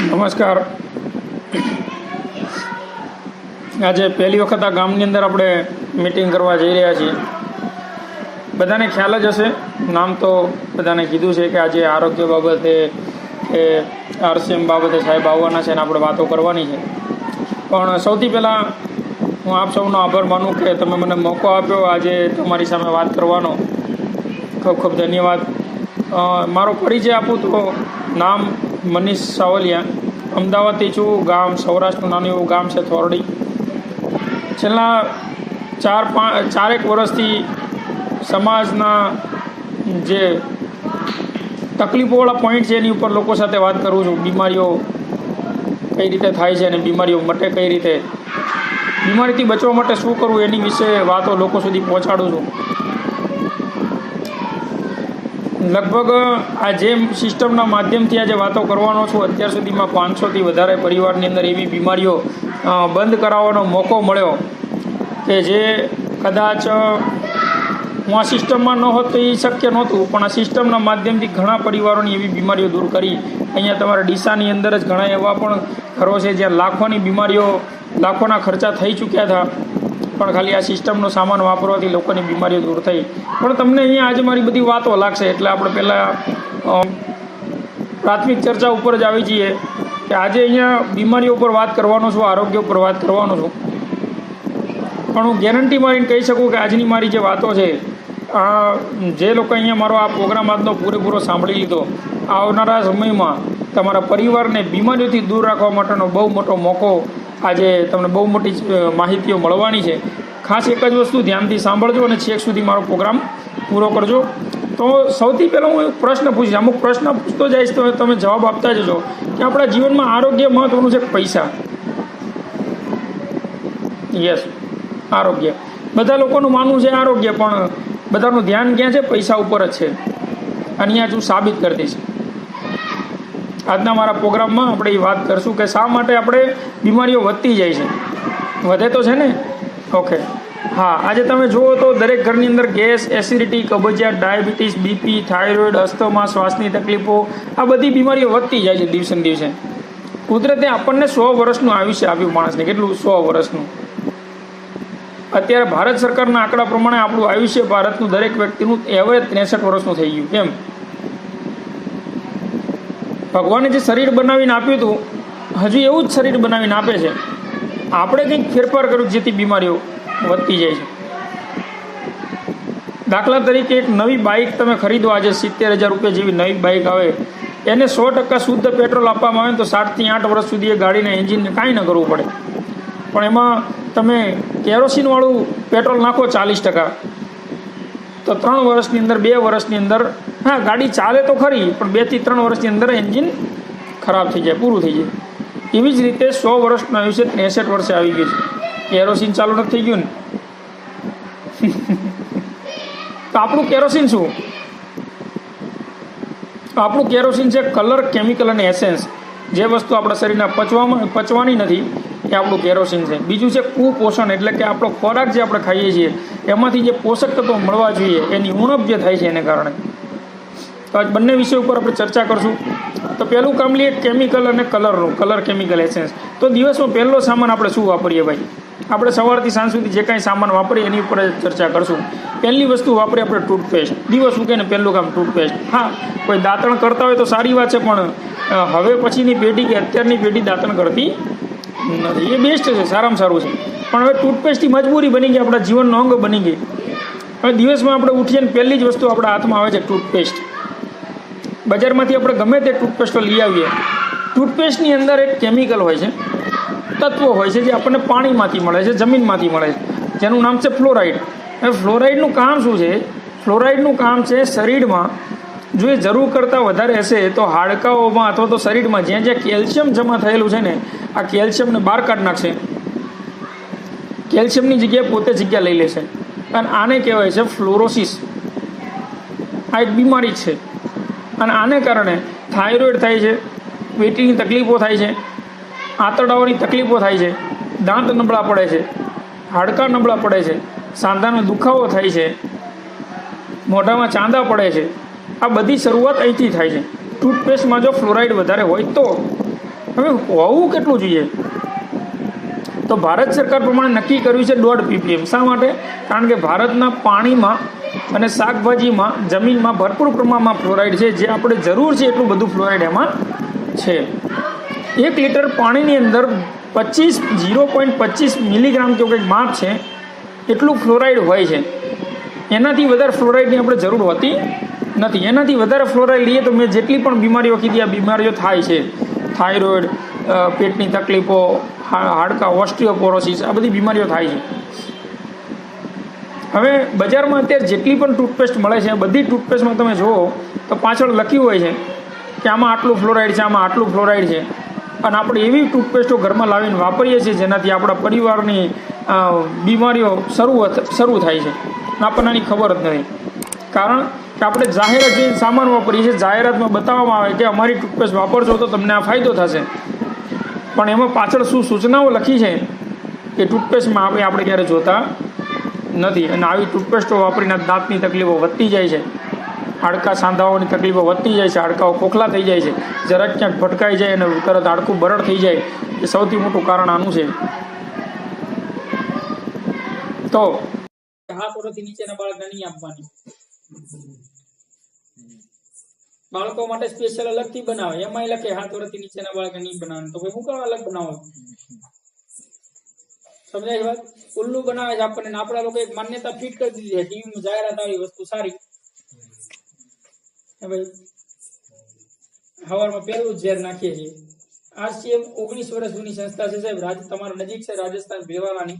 નમસ્કાર. આજે પહેલી વખત આ ગામની અંદર આપણે મિટિંગ કરવા જઈ રહ્યા છીએ. બધાને ખ્યાલ જ હશે, નામ તો બધાને કીધું છે કે આજે આરોગ્ય બાબતે કે RCM બાબતે સાહેબ આવવાના છે અને આપણે વાતો કરવાની છે. પણ સૌથી પહેલાં હું આપ સૌનો આભાર માનું કે તમે મને મોકો આપ્યો આજે તમારી સામે વાત કરવાનો. ખૂબ ખૂબ ધન્યવાદ. મારો પરિચય આપું તો નામ મનીષ સાવલિયા, અમદાવાદથી છું. ગામ સૌરાષ્ટ્રનું નાનું એવું ગામ છે થોરડી. છેલ્લા 4-5 વર્ષથી સમાજના જે તકલીફોવાળા પોઈન્ટ છે એની ઉપર લોકો સાથે વાત કરું છું. બીમારીઓ કઈ રીતે થાય છે અને બીમારીઓ મટે કઈ રીતે, બીમારીથી બચવા માટે શું કરવું એની વિશે વાતો લોકો સુધી પહોંચાડું છું. લગભગ આ જે સિસ્ટમના માધ્યમથી આજે વાતો કરવાનો છું, અત્યાર સુધીમાં 500થી વધારે પરિવારની અંદર એવી બીમારીઓ બંધ કરાવવાનો મોકો મળ્યો કે જે કદાચ હું આ સિસ્ટમમાં ન હોત તો એ શક્ય નહોતું. પણ આ સિસ્ટમના માધ્યમથી ઘણા પરિવારોની એવી બીમારીઓ દૂર કરી. અહીંયા તમારા ડીસાની અંદર જ ઘણા એવા પણ ઘરો છે જ્યાં લાખોની બીમારીઓ, લાખોના ખર્ચા થઈ ચૂક્યા હતા, પણ ખાલી આ સિસ્ટમનો સામાન વાપરવાથી લોકોની બીમારીઓ દૂર થઈ. પણ તમને અહીંયા આજે મારી બધી વાતો લાગશે એટલે આપણે પહેલાં પ્રાથમિક ચર્ચા ઉપર જ આવી જઈએ કે આજે અહીંયા બીમારીઓ ઉપર વાત કરવાનો છું, આરોગ્ય ઉપર વાત કરવાનો છું. પણ હું ગેરંટી મારીને કહી શકું કે આજની મારી જે વાતો છે, જે લોકો અહીંયા મારો આ પ્રોગ્રામ આજનો પૂરેપૂરો સાંભળી લીધો, આવનારા સમયમાં તમારા પરિવારને બીમારીઓથી દૂર રાખવા માટેનો બહુ મોટો મોકો આજે તમને બહુ મોટી માહિતીઓ મળવાની છે. ખાસ એક જ વસ્તુ ધ્યાનથી સાંભળજો અને છેક સુધી મારો પ્રોગ્રામ પૂરો કરજો. તો સૌથી પહેલાં હું એક પ્રશ્ન પૂછીશ, અમુક પ્રશ્ન પૂછતો જઈશ તો તમે જવાબ આપતા જજો કે આપણા જીવનમાં આરોગ્ય મહત્ત્વનું છે પૈસા? યસ, આરોગ્ય. બધા લોકોનું માનવું છે આરોગ્ય, પણ બધાનું ધ્યાન ક્યાં છે? પૈસા ઉપર જ છે. અને અહીંયા હું સાબિત કરી દઈશ. આજના મારા પ્રોગ્રામમાં આપણે એ વાત કરીશું કે શા માટે આપણે બીમારીઓ વધતી જાય છે. વધે તો છે ને? ઓકે, હા. આજે તમે જુઓ તો દરેક ઘરની અંદર ગેસ, એસિડિટી, કબજિયાત, ડાયાબિટીસ, BP, થાઇરોઇડ, અસ્થમા, શ્વાસની તકલીફો, આ બધી બીમારીઓ વધતી જાય છે દિવસે ને દિવસે. કુદરતે આપણને 100 વર્ષનું આયુષ્ય આપ્યું માણસને. કેટલું? 100 વર્ષનું. અત્યારે ભારત સરકારના આંકડા પ્રમાણે આપણું આયુષ્ય ભારતનું દરેક વ્યક્તિનું એવરેજ 63 વર્ષનું થઈ ગયું. કેમ? ભગવાને જે શરીર બનાવીને આપ્યું હતું, હજુ એવું જ શરીર બનાવીને આપે છે. આપણે કંઈક ફેરફાર કર્યું જેથી બીમારીઓ વધતી જાય છે. દાખલા તરીકે એક નવી બાઇક તમે ખરીદો, આજે 70,000 રૂપિયા જેવી નવી બાઇક આવે, એને 100% શુદ્ધ પેટ્રોલ આપવામાં આવે તો 7 થી 8 વર્ષ સુધી એ ગાડીના એન્જિનને કાંઈ ન કરવું પડે. પણ એમાં તમે કેરોસીનવાળું પેટ્રોલ નાખો 40%, તો 3 વર્ષની અંદર, 2 વર્ષની અંદર, હા ગાડી ચાલે તો ખરી, પણ 2 થી 3 વર્ષની અંદર એન્જિન ખરાબ થઈ જાય, પૂરું થઈ જાય. એવી જ રીતે 100 વર્ષનું આયુષ્ય 63 વર્ષે આવી ગયું છે. કેરોસીન ચાલુ નથી થઈ ગયું ને? તો આપણું કેરોસીન શું? આપણું કેરોસીન છે કલર, કેમિકલ અને એસેન્સ. જે વસ્તુ આપણા શરીરના પચવાની નથી એ આપણું કેરોસીન છે. બીજું છે કુપોષણ, એટલે કે આપણો ખોરાક જે આપણે ખાઈએ છીએ એમાંથી જે પોષક તત્વો મળવા જોઈએ એની ઉણપ જે થાય છે એને કારણે. તો આજ બંને વિષય ઉપર આપણે ચર્ચા કરશું. તો પહેલું કામ લઈએ કેમિકલ અને કલરનું, કલર, કેમિકલ, એસેન્સ. તો દિવસમાં પહેલો સામાન આપણે શું વાપરીએ ભાઈ? આપણે સવારથી સાંજ સુધી જે કાંઈ સામાન વાપરીએ એની ઉપર ચર્ચા કરશું. પહેલી વસ્તુ વાપરીએ આપણે ટૂથપેસ્ટ. દિવસ ઉગે ને પહેલું કામ ટૂથપેસ્ટ. હા, કોઈ દાંતણ કરતા હોય તો સારી વાત છે, પણ હવે પછીની પેઢી કે અત્યારની પેઢી દાંતણ કરતી નથી. એ બેસ્ટ છે, સારામાં સારું છે. પણ હવે ટૂથપેસ્ટની મજબૂરી બની ગઈ, આપણા જીવનનો અંગ બની ગઈ. હવે દિવસમાં આપણે ઉઠીએ ને પહેલી જ વસ્તુ આપણા હાથમાં આવે છે ટૂથપેસ્ટ. બજારમાંથી આપણે ગમે તે ટૂથપેસ્ટો લઈ આવીએ, ટૂથપેસ્ટની અંદર એક કેમિકલ હોય છે, તત્વો હોય છે જે આપણને પાણીમાંથી મળે છે, જમીનમાંથી મળે છે, જેનું નામ છે ફ્લોરાઇડ. હવે ફ્લોરાઇડનું કામ શું છે? ફ્લોરાઇડનું કામ છે શરીરમાં જો એ જરૂર કરતાં વધારે હશે તો હાડકાઓમાં અથવા તો શરીરમાં જ્યાં જ્યાં કેલ્શિયમ જમા થયેલું છે ને, આ કેલ્શિયમને બહાર કાઢી નાખશે. કેલ્શિયમની જગ્યાએ પોતે જગ્યા લઈ લેશે. અને આને કહેવાય છે ફ્લોરોસિસ. આ એક બીમારી છે. અને આને કારણે થાઇરોઇડ થાય છે, પેટની તકલીફો થાય છે, આંતરડાઓની તકલીફો થાય છે, દાંત નબળા પડે છે, હાડકાં નબળા પડે છે, સાંધાનો દુખાવો થાય છે, મોઢામાં ચાંદા પડે છે. આ બધી શરૂઆત અહીંથી થાય છે. ટૂથપેસ્ટમાં જો ફ્લોરાઇડ વધારે હોય તો હવે હોવું કેટલું જોઈએ? તો ભારત સરકાર પ્રમાણે નક્કી કર્યું છે 1.5 ppm. શા માટે? કારણ કે ભારતના પાણીમાં અને શાકભાજીમાં જમીનમાં ભરપૂર પ્રમાણમાં ફ્લોરાઇડ છે, જે આપણે જરૂર છે એટલું બધું ફ્લોરાઇડ એમાં છે. 1 લીટર પાણીની અંદર 0.25 મિલીગ્રામ કેવું કંઈક માપ છે એટલું ફ્લોરાઇડ હોય છે. એનાથી વધારે ફ્લોરાઇડની આપણે જરૂર હોતી નથી. એનાથી વધારે ફ્લોરાઇડ લઈએ તો મેં જેટલી પણ બીમારીઓ કીધી આ બીમારીઓ થાય છે, થાઇરોઇડ, પેટની તકલીફો, હાડકા, ઓસ્ટિયોપોરોસિસ, આ બધી બીમારીઓ થાય છે. હવે બજારમાં અત્યારે જેટલી પણ ટૂથપેસ્ટ મળે છે બધી ટૂથપેસ્ટમાં તમે જુઓ તો પાછળ લખ્યું હોય છે કે આમાં આટલું ફ્લોરાઇડ છે, આમાં આટલું ફ્લોરાઇડ છે. અને આપણે એવી ટૂથપેસ્ટો ઘરમાં લાવીને વાપરીએ છીએ જેનાથી આપણા પરિવારની બીમારીઓ શરૂ થાય છે. આપણને આની ખબર જ નથી. કારણ કે આપણે જાહેરાત જે સામાન વાપરીએ છીએ, જાહેરાતમાં બતાવવામાં આવે કે અમારી ટૂથપેસ્ટ વાપરશો તો તમને આ ફાયદો થશે, પણ એમાં પાછળ શું સૂચનાઓ લખી છે કે ટૂથપેસ્ટમાં આપણે ક્યારે જોતા નથી. અને આવી ટૂથપેસ્ટો વાપરીને દાંતની તકલીફો વધતી જાય છે, હાડકા સાંધાઓની તકલીફો વધતી જાય છે, હાડકાઓ ખોખલા થઈ જાય છે, જરાક ક્યાંક ભટકાઈ જાય અને તરત હાડકું બરડ થઈ જાય, એ સૌથી મોટું કારણ આનું છે. તો હાથ વર્ષથી નીચેના બાળકને નહીં આપવાની. બાળકો માટે સ્પેશિયલ અલગથી બનાવે, એમાં લખે હાથ વર્ષથી નીચેના બાળકને નહીં બનાવવાનું. તો ભાઈ શું કરવા અલગ બનાવો? સમજાય વાત? ઉલ્લુ બનાવે છે આપણને. આપણા લોકો એક માન્યતા ફિટ કરી દીધી છે, ટીવીમાં જાહેરાત આવી વસ્તુ સારી. ભાઈ હવારમાં પહેલું ઝેર નાખીએ છીએ. આજથી 19 વર્ષ જૂની સંસ્થા છે સાહેબ, તમારા નજીક છે રાજસ્થાન ભીલવાડાની.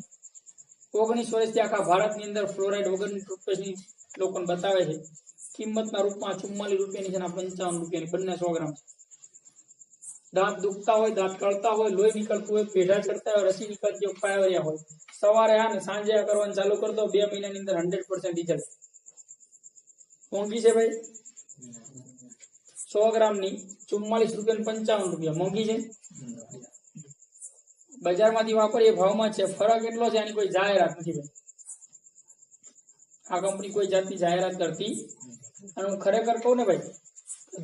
19 વર્ષથી આખા ભારતની અંદર ફ્લોરાઇડ વગરની ટૂથપેસ્ટની લોકોને બતાવે છે. કિંમતના રૂપમાં 44 રૂપિયાની છે, 55 રૂપિયાની, બંને 100 ગ્રામ છે. દાંત દુખતા હોય, દાંત કળતા હોય, લોહી નીકળતું હોય, પેઢા ચડતા હોય, રસી નીકળતી હોય, પાયવર્યા હોય, સવારે આ ને સાંજે આ કરવાનું ચાલુ કરતો 2 મહિનાની અંદર 100% રિઝલ્ટ. મોંઘી છે ભાઈ? 100 ગ્રામની 44 રૂપિયા, 55 રૂપિયા. મોંઘી છે? બજારમાંથી વાપરીએ ભાવમાં છે. ફરક એટલો છે, આની કોઈ જાહેરાત નથી ભાઈ. આ કંપની કોઈ જાતની જાહેરાત કરતી. અને હું ખરેખર કહું ને ભાઈ,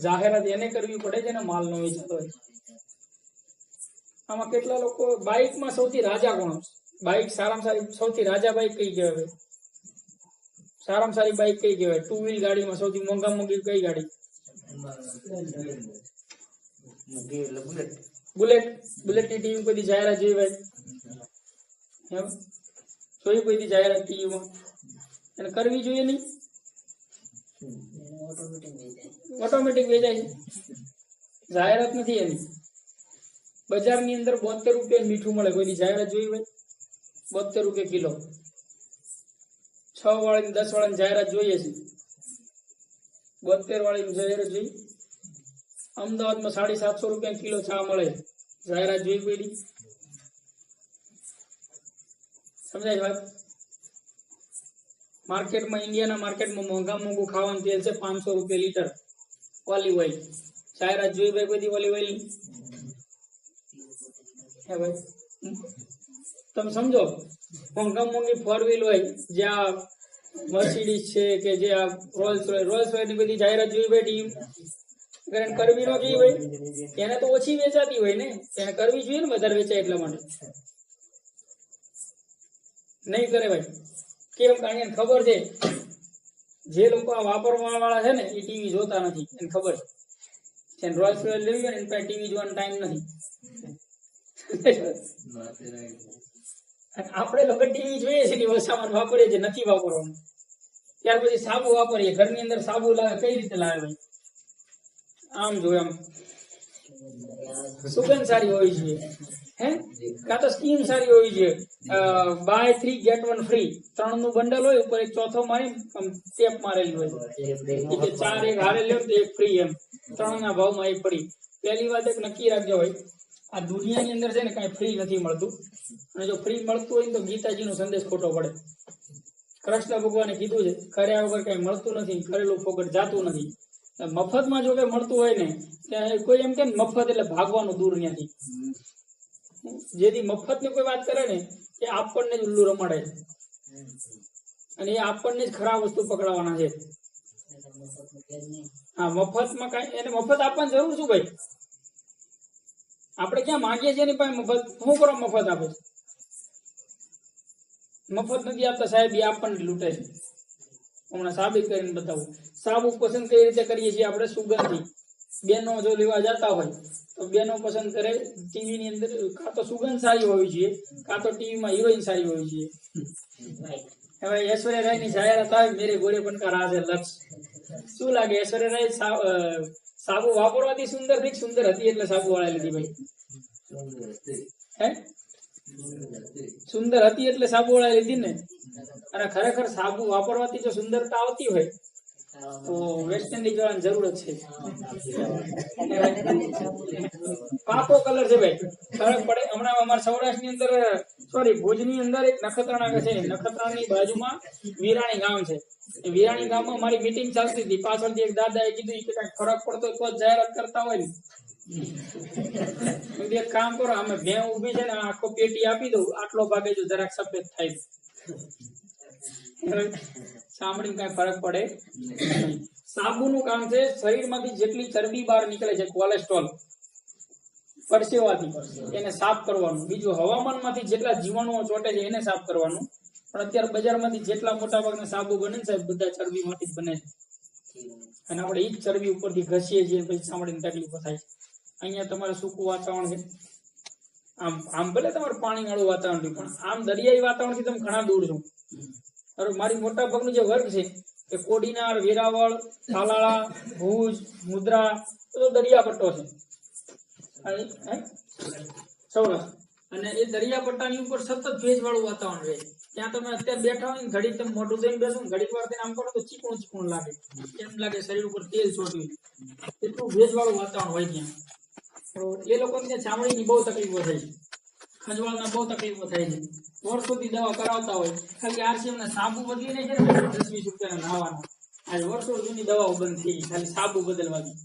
જાહેરાત એને કરવી પડે છે ને માલ નો વેચાતો હોય. આમાં કેટલા લોકો બાઇકમાં સૌથી રાજા કોણ? બાઇક સારામાં સારી સૌથી રાજા બાઇક કઈ કહેવાય? સારામાં સારી બાઇક કઈ કહેવાય? 2 વ્હીલ ગાડીમાં સૌથી મોંઘા મોંઘી કઈ ગાડી? બુલેટ. બુલેટ ની ટીવી કોઈ જાહેરાત જોઈ ભાઈ? જોઈ કોઈ જાહેરાત ટીવીમાં? અને કરવી જોઈએ નહીં? ઓટોમેટિક વેચાય છે. જાહેરાત નથી એની. બજારની અંદર 72 રૂપિયા મીઠું મળે. કોઈની જાહેરાત જોઈ ભાઈ? 72 રૂપિયા કિલો. 6 વાળી 10 વાળાની જાહેરાત જોઈએ છે. 72 વાળી જાહેરાત જોઈ? અમદાવાદમાં 750 રૂપિયા કિલો ચા મળે. જાહેરાત જોઈ કોઈ? સમજાય વાત? માર્કેટમાં, ઇન્ડિયાના માર્કેટમાં મોંઘા મોંઘું ખાવાનું તેલ છે 500 રૂપિયા લીટર. Olive oil. જાહેરાત જોઈ ભાઈ કોઈ? ઓલિવ ઓઇલ હે ભાઈ? તમે સમજો, મોંઘા મોંઘી 4 વ્હીલ હોય, જ્યાં મર્સિડીઝ છે કે જે આ રોલ્સ રોયસ ની બધી જાહેરાત જોઈ ભાઈ ટીમ? કરવી ન જોઈએ ભાઈ? એને તો ઓછી વેચાતી હોય ને, એને કરવી જોઈએ ને, વધારે વેચાય એટલા માટે નહીં કરે ભાઈ. કેમ? કારણ કે ખબર છે જે લોકો આ વાપરવા વાળા છે ને એ ટીવી જોતા નથી. એને ખબર છે રોયલ્સ રોયલ લેવી હોય ને એને ટીવી જોવાનો ટાઈમ નથી. આપણે લોકો ટીવી જોઈએ છે, સામાન વાપરીએ છીએ, નથી વાપરવાનું. ત્યાર પછી સાબુ વાપરીએ. ઘરની અંદર સાબુ લાવે કઈ રીતે લાવે ભાઈ? આમ જોયું, આમ સુગંધ સારી હોવી જોઈએ, હે? કાં તો સ્કીમ સારી હોવી જોઈએ. By 3 get 1 free. 3 નું બંડલ હોય, ઉપર એક ચોથો મારી ટેપ મારેલી હોય, 4 એક હારે લ્યો તો 1 ફ્રી. એમ 3 ના ભાવમાં 1 ફ્રી. પહેલી વાત એક નક્કી રાખજો ભાઈ, આ દુનિયાની અંદર છે ને કઈ ફ્રી નથી મળતું. અને જો ફ્રી મળતું હોય તો ગીતાજી નો સંદેશ ખોટો પડે. કૃષ્ણ ભગવાને કીધું છે કર્યા વગર કઈ મળતું નથી, કરેલું ફોકટ જાતું નથી. મફતમાં જો કઈ મળતું હોય ને, ત્યાં કોઈ એમ કે મફત એટલે ભાગવાનું દૂર ત્યાંથી. જેથી મફત ની કોઈ વાત કરે ને એ આપણને જ ઉલ્લુ રમાડે છે, અને એ આપણને જ ખરાબ વસ્તુ પકડાવવાના છે. હા, મફતમાં કઈ એને મફત આપવાની જરૂર શું ભાઈ? આપણે ક્યાં માંગીએ છીએ એની પાસે મફત? શું કરો મફત આપે? મફત નથી આપતા સાહેબ, એ આપણને લૂંટે છે. હમણાં સાબિત કરીને બતાવું. સાબુ પસંદ કઈ રીતે કરીએ છીએ આપણે? સુગંધથી. બેનો જો લેવા જતા હોય તો બેનો પસંદ કરે ટીવી ની અંદર કાં તો સુગંધ સારી હોવી જોઈએ, કાં તો ટીવીમાં હિરોઈન સારી હોવી જોઈએ. હવે ઐશ્વર્યા રાય ની જાહેરાત આવે, મેરે ગોરે પણ કા રાજ હે લક્ષ. શું લાગે, ઐશ્વર્યા રાય સાબુ વાપરવાથી સુંદર થઈ? સુંદર હતી એટલે સાબુ વાળા લીધી ભાઈ. હે, સુંદર હતી એટલે સાબુ વાળા લીધી ને. અને ખરેખર સાબુ વાપરવાથી જો સુંદરતા આવતી હોય તો વેસ્ટ ઇન્ડિઝ જવાની જરૂર જ છે. પાકો કલર છે ભાઈ, ફરક પડે. હમણાં અમારા સૌરાષ્ટ્ર ની અંદર, સોરી ભુજ ની અંદર એક નખત્રાણા છે. નખત્રાણાની બાજુમાં વિરાણી ગામ છે. એ વિરાણી ગામમાં મારી મીટિંગ ચાલતી હતી. પાછળથી એક દાદાએ કીધું કે કઈક ફરક પડતો તો જાહેરાત કરતા હોય ને. એક કામ કરો, અમે ભેં ઉભી છે ને આખો પેટી આપી દઉં, આટલો ભાગે જો જરાક સફેદ થાય. સાંભળીને કઈ ફરક પડે નહીં. સાબુનું કામ છે શરીરમાંથી જેટલી ચરબી બહાર નીકળે છે, કોલેસ્ટ્રોલ પરસેવાથી, એને સાફ કરવાનું. બીજું હવામાનમાંથી જેટલા જીવાણુઓ ચોટે છે એને સાફ કરવાનું. પણ અત્યારે બજારમાંથી જેટલા મોટા ભાગના સાબુ બને છે બધા ચરબીમાંથી જ બને છે. અને આપણે એ જ ચરબી ઉપરથી ઘસીએ છીએ, પછી સાંભળીને તકલીફો થાય છે. અહીંયા તમારે સૂકું વાતાવરણ છે, આમ ભલે તમારે પાણી વાળું વાતાવરણ છે, પણ આમ દરિયાઈ વાતાવરણથી તમે ઘણા દૂર છો. મારી મોટા ભાગનું જે વર્ગ છે એ કોડીનાર, વેરાવળ, તાલાળા, ભુજ, મુદ્રા, તો દરિયાપટ્ટો છે સૌરાષ્ટ્ર. અને એ દરિયાપટ્ટાની ઉપર સતત ભેજ વાળું વાતાવરણ રહે. ત્યાં તમે અત્યારે બેઠા હોય ને, ઘડીક તમે મોઢું ધોઈને બેસો ને, ઘડીક વાર આમ કરો તો ચીકણું ચીકણું લાગે, એમ લાગે શરીર ઉપર તેલ છોટ્યું. એટલું ભેજ વાળું વાતાવરણ હોય ત્યાં. તો એ લોકોને ત્યાં ચામડીની બહુ તકલીફો થાય છે, ખંજવાળના બહુ તકલીફો થાય છે. વર્ષોથી દવા કરાવતા હોય. ખાલી આરસીએમ ના સાબુ બદલીને છે ને 10-20 રૂપિયાના નાવાના. આજે વર્ષો જૂની દવાઓ બંધ થઈ ગઈ, ખાલી સાબુ બદલવાની.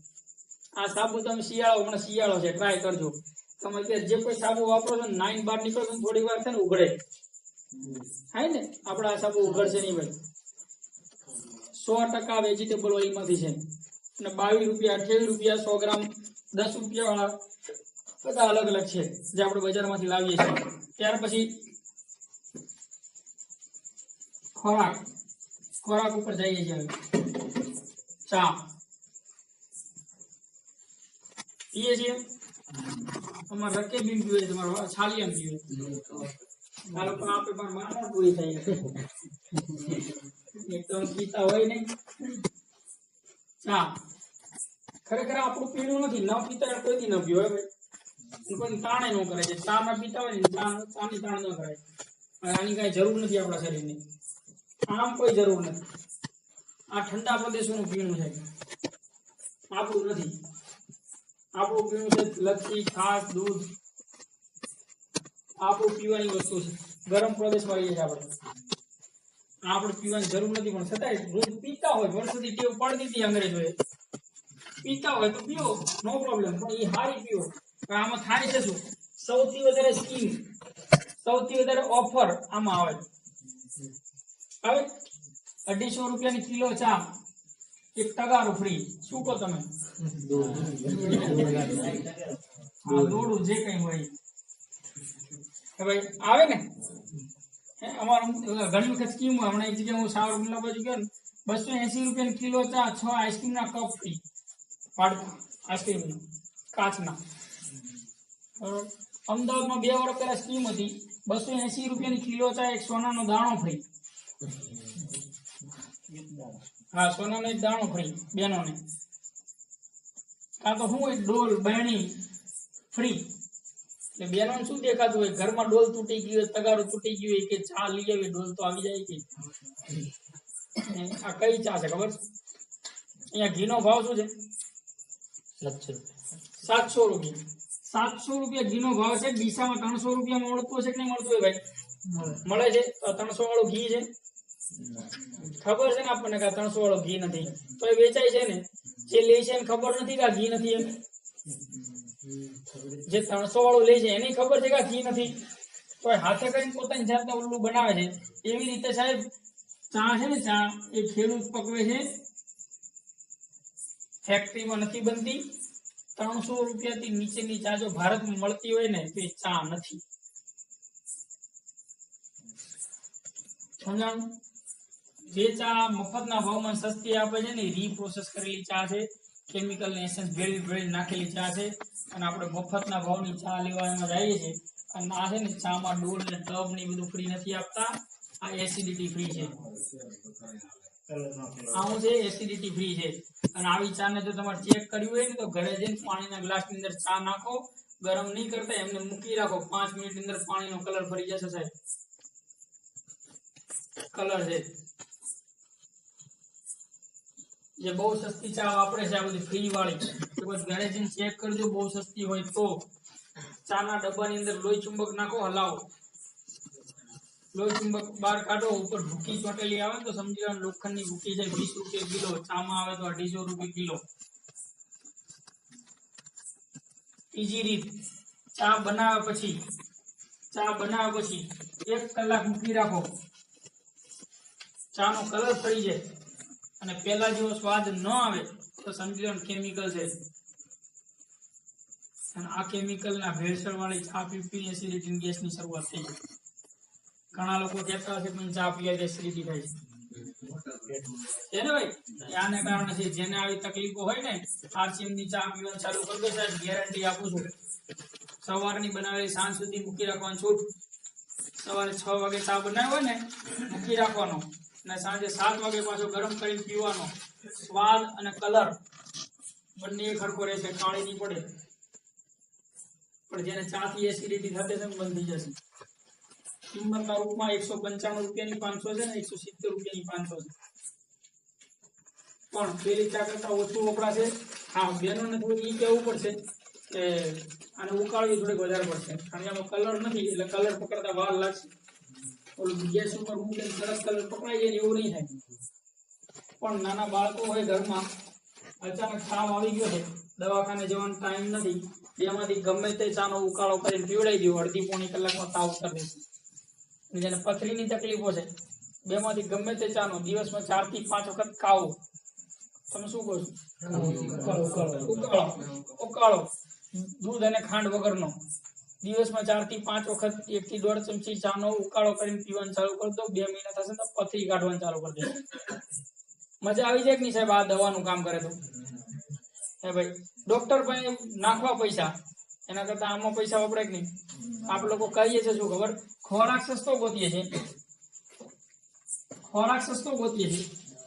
આ સાબુ તમે હમણાં શિયાળો છે, ટ્રાય કરજો. તમે અત્યારે જે કોઈ સાબુ વાપરો છો, 9 બહાર નીકળો છો થોડી વાર છે ને ઉઘડે થાય ને. આપડા આ સાબુ ઉઘડશે નહીં ભાઈ. 100% વેજીટેબલ ઓઇલ માંથી છે. અને 22 રૂપિયા, 28 રૂપિયા 100 ગ્રામ, 10 રૂપિયા વાળા બધા અલગ અલગ છે જે આપણે બજારમાંથી લાવીએ છીએ. ત્યાર પછી ખોરાક ઉપર જઈએ છીએ. ચા પીએ છીએ. તમારે રકેબીન પીવે છે, તમારે છાલિયામ પીવે. આ લોકો આપણે પણ માનવ પૂરી થઈ એક તો પીતા હોય નહીં. ચા ખરેખર આપણું પીણું નથી, ન પીતા કોઈથી ન પીવો ભાઈ. કોઈ તાણે ન કરે છે. ચા ના પીતા હોય ને, ચાની તાણ ન કરે. આની કઈ જરૂર નથી આપણા શરીરની, આમ કોઈ જરૂર નથી. આ ઠંડા પ્રદેશોનું પીણું છે, આપણું નથી. આપણું પીણું છે લસ્સી, છાશ, દૂધ. આપણું પીવાની વસ્તુ છે. ગરમ પ્રદેશમાં રહીએ છીએ આપણે પીવાની જરૂર નથી. પણ છતાંય રોજ પીતા હોય, વર્ષોથી ટેવ પાડી દીધી અંગ્રેજોએ. પીતા હોય તો પીવો, નો પ્રોબ્લેમ, પણ એ હારી પીવો. આમાં થાય છે શું? સૌથી વધારે સ્કીમ, સૌથી વધારે ઓફર આમાં આવે 250 રૂપિયાની કિલો ચા, 1 ટકાનું ફ્રી. શું કહો તમે? દોડું જે કઈ હોય ભાઈ આવે ને. અમારું ઘણી વખત સ્કીમ હોય. હમણાં એક જગ્યાએ હું સાવરકુંડલા બાજુ ગયો ને, 280 રૂપિયાની કિલો ચા, 6 આઈસ્ક્રીમ ના કપ ફ્રી. આઈસ્ક્રીમ કાચના. અમદાવાદમાં 2 વર્ષ પહેલા સ્કીમ હતી, 280 રૂપિયાની કિલો ચા, 1 સોનાનો દાણો ફ્રી. હા, સોનાનો 1 દાણો ફ્રી બેનોને. કાં તો શું હોય, ડોલ બહેણી ફ્રી. એટલે બેનોને શું દેખાતું હોય, ઘરમાં ડોલ તૂટી ગઈ હોય, તગારું તૂટી ગયું હોય, કે ચા લઈ આવી, ડોલ તો આવી જાય કે. આ કઈ ચા છે ખબર? અહીંયા ઘીનો ભાવ શું છે? 700 રૂપિયા. 700 રૂપિયા ઘીનો ભાવ છે. ડીસામાં 300 રૂપિયામાં મળતું હશે કે નહીં મળતું હોય ભાઈ? મળે છે. 300 વાળું ઘી છે. ખબર છે ને આપણને કે 300 વાળું ઘી નથી, તો એ વેચાય છે ને. જે લે છે એને ખબર નથી કે આ ઘી નથી એમ. જે 300 વાળું લે છે એને ખબર છે કે આ ઘી નથી, તો હાથે કરીને પોતાની જાતને ઉલ્લું બનાવે છે. એવી રીતે સાહેબ ચા છે ને, ચા એ ખેડૂત પકવે છે, ફેક્ટરીમાં નથી બનતી. ₹300 થી નીચેની ચા જો ભારતમાં મળતી હોય ને તો એ ચા નથી. સમજાણું? જે ચા મફતના ભાવમાં સસ્તી આપે છે ને રીપ્રોસેસ કરેલી ચા છે, કેમિકલ ને એસેન્સ ભેળવી નાખેલી ચા છે. અને આપણે મફતના ભાવની ચા લેવા એમાં જઈએ છીએ અને આ છે ને ચામાં ડોલ ને ટબ ને બધું ફ્રી નથી આપતા. આ એસિડિટી ફ્રી છે. આવું છે એસિડિટી ફ્રી છે. અને આવી ચા ને જો તમારે ચેક કરવી હોય ને તો ઘરે જઈને પાણીના ગ્લાસની અંદર ચા નાખો, ગરમ નહીં કરતા, એમને મૂકી રાખો, 5 મિનિટની અંદર પાણીનો કલર ફરી જશે સાહેબ. કલર છે જે બહુ સસ્તી ચા વાપરે છે આ બધી ફ્રી વાળી, તો બસ ઘરે જઈને ચેક કરજો. બહુ સસ્તી હોય તો ચાના ડબ્બાની અંદર લોહી ચુંબક નાખો, હલાવો, લોહી ચુંબક બહાર કાઢો, ઉપર ભૂકી ચોટેલી આવે તો સમજી લો લોખંડની ભૂકી છે, ₹20 કિલો. ચામાં આવે તો ₹250 કિલો. બીજી રીત, ચા બનાવ્યા પછી 1 કલાક મૂકી રાખો, ચાનો કલર ફરી જાય અને પેલા જેવો સ્વાદ ન આવે તો સમજી લો કેમિકલ છે. અને આ કેમિકલ ના ભેળસેળ વાળી ચા પીને એસિડિટી ગેસની શરૂઆત થઈ જાય. ઘણા લોકો કહેતા હશે પણ ચા પીવાથી એસિડિટી થાય છે ને ભાઈ. આને કારણે છે જેને આવી તકલીફો હોય ને RCM ની ચા પીવાનું ચાલુ કરી દો સાહેબ, ગેરંટી આપું છું. સવારની બનાવેલી સાંજ સુધી મૂકી રાખવાનું છૂટ. સવારે 6 વાગે ચા બનાવ્યો હોય ને મૂકી રાખવાનો અને સાંજે 7 વાગે પાછો ગરમ કરીને પીવાનો. સ્વાદ અને કલર બંને ખરખો રહેશે, કાળી નહીં પડે. પણ જેને ચા થી એસિડિટી થશે ને બંધ થઈ જશે. કિંમતના રૂપમાં ₹195 500 છે ને ₹170 500 છે. પણ પેલી ચા કરતા ઓછું વપરાશે. હા, બેનોને થોડું ઈ કહેવું પડશે કે આને ઉકાળવી થોડીક વધારે પડશે, કારણ કે આમાં કલર નથી એટલે કલર પકડતા વાર લાગશે. ઓલું ગેસ ઉપર મૂકે સરસ કલર પકડાઈ જાય એવું નહીં થાય. પણ નાના બાળકો હોય ઘરમાં, અચાનક તાવ આવી ગયો છે, દવાખાને જવાનો ટાઈમ નથી, એમાંથી ગમે તે ચાનો ઉકાળો કરીને પીવડાવી દો, અડધી પોણી કલાકમાં તાવ ઉતરી દેશે. જેને પથરીની તકલીફો છે, બેમાંથી ગમે તે ચાનો દિવસમાં 4 થી 5 વખત ખાવો. તમે શું કહો છો? ઉકાળો દૂધ અને ખાંડ વગરનો દિવસમાં 4 થી 5 વખત 1 થી 1.5 ચમચી ચાનો ઉકાળો કરીને પીવાનું ચાલુ કરી દો. 2 મહિના થશે તો પથરી કાઢવાનું ચાલુ કરી દેશે. મજા આવી જાય કે નહીં સાહેબ? આ દવાનું કામ કરે તો હે ભાઈ. ડોક્ટર પાસે નાખવા પૈસા, એના કરતા આમાં પૈસા વપરાય કે નહીં? આપ લોકો કહીએ છીએ શું ખબર? ખોરાક સસ્તો ગોતીએ છીએ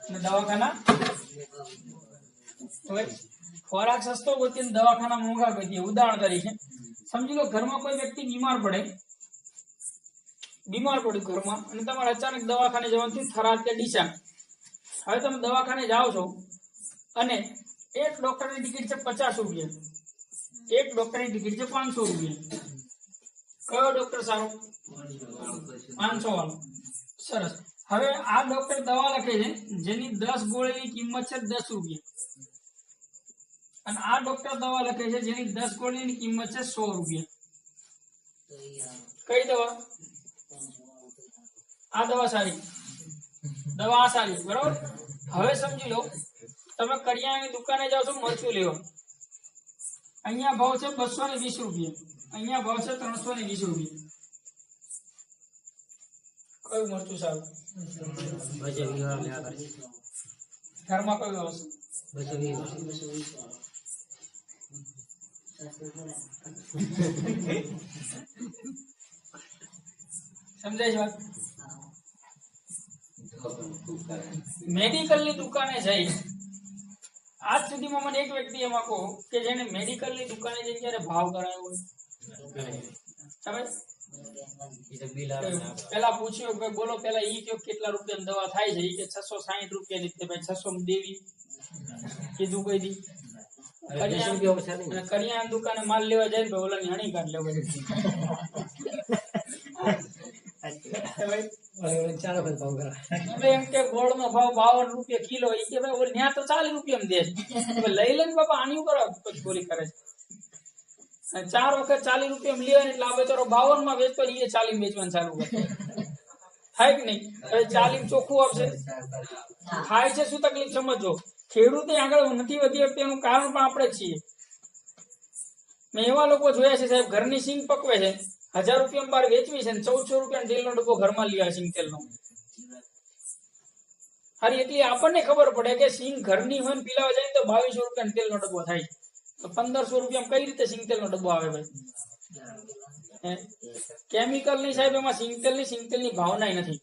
અને દવાખાના ખોરાક સસ્તો ગોતીએ દવાખાના મોંઘા ગોતીએ. ઉદાહરણ તરીકે સમજી લો ઘરમાં કોઈ વ્યક્તિ બીમાર પડ્યું ઘરમાં, અને તમારે અચાનક દવાખાને જવાનું થયું, થરાદ કે ડીસા. હવે તમે દવાખાને જાઓ છો અને એક ડોક્ટરની ટિકિટ છે ₹50, એક ડોક્ટરની ટિકિટ છે ₹500. કયો ડોક્ટર સારો? 500 વાળો. સરસ. હવે આ ડોક્ટર દવા લખે છે જેની 10 ગોળીની કિંમત છે ₹10, અને આ ડોક્ટર દવા લખે છે જેની 10 ગોળીની કિંમત છે ₹100. કઈ દવા? આ દવા સારી, દવા આ સારી, બરાબર. હવે સમજી લો તમે કરિયાણાની દુકાને જાઓ છો મરચું લેવા, અહીંયા ભાવ છે ₹220, અહીંયા ભાવ છે ₹320. કયું મરચું સારું? ઘરમાં કયું આવશે? સમજાય છે વાત? મેડિકલની દુકાને જઈ આજ સુધીમાં મને એક વ્યક્તિ એમાં કહો કે જેને મેડિકલની દુકાને જઈને ક્યારે ભાવ કરાયો હોય? પેલા પૂછ્યું કે બોલો પેલા ઈ કયો કેટલા રૂપિયાની દવા થાય છે? ઈ કે ₹660 ની. ભાઈ 600 દેવી કીધું કોઈ દી? કરિયાણા દુકાને માલ લેવા જાય ને ઓલાની હણી કાઢ લેવા એમ કે ગોળ નો ભાવ ₹52 કિલો, એ કે ભાઈ ત્યાં તો ₹40 દે લઈ લે ને બાપા, આની ઉપર બોલી કરે છે. 4 વખત ₹40 લેવાય એટલે આ બચારો 52 માં વેચતો, એ 40 વેચવાનું ચાલુ કરે. થાય કે નહીં? હવે 40 ચોખ્ખું આપશે. થાય છે શું તકલીફ સમજો. ખેડૂતે આગળ નથી વધી શકતી એનું કારણ પણ આપણે જ છીએ. મેં એવા લોકો જોયા છે સાહેબ, ઘરની સિંગ પકવે છે, 1000 રૂપિયા બહાર વેચવી છે, 1400 રૂપિયા તેલનો ડબ્બો ઘરમાં લઈ આવે સિંગ તેલનો. હારી એટલી આપણને ખબર પડે કે સિંગ ઘરની હોય ને પીલાવા જાય તો 2200 રૂપિયા તેલનો ડબ્બો થાય, તો 1500 રૂપિયા કઈ રીતે સિંગ તેલનો ડબ્બો આવે ભાઈ? કેમિકલ ની સાહેબ એમાં સિંગતેલની ભાવના નથી,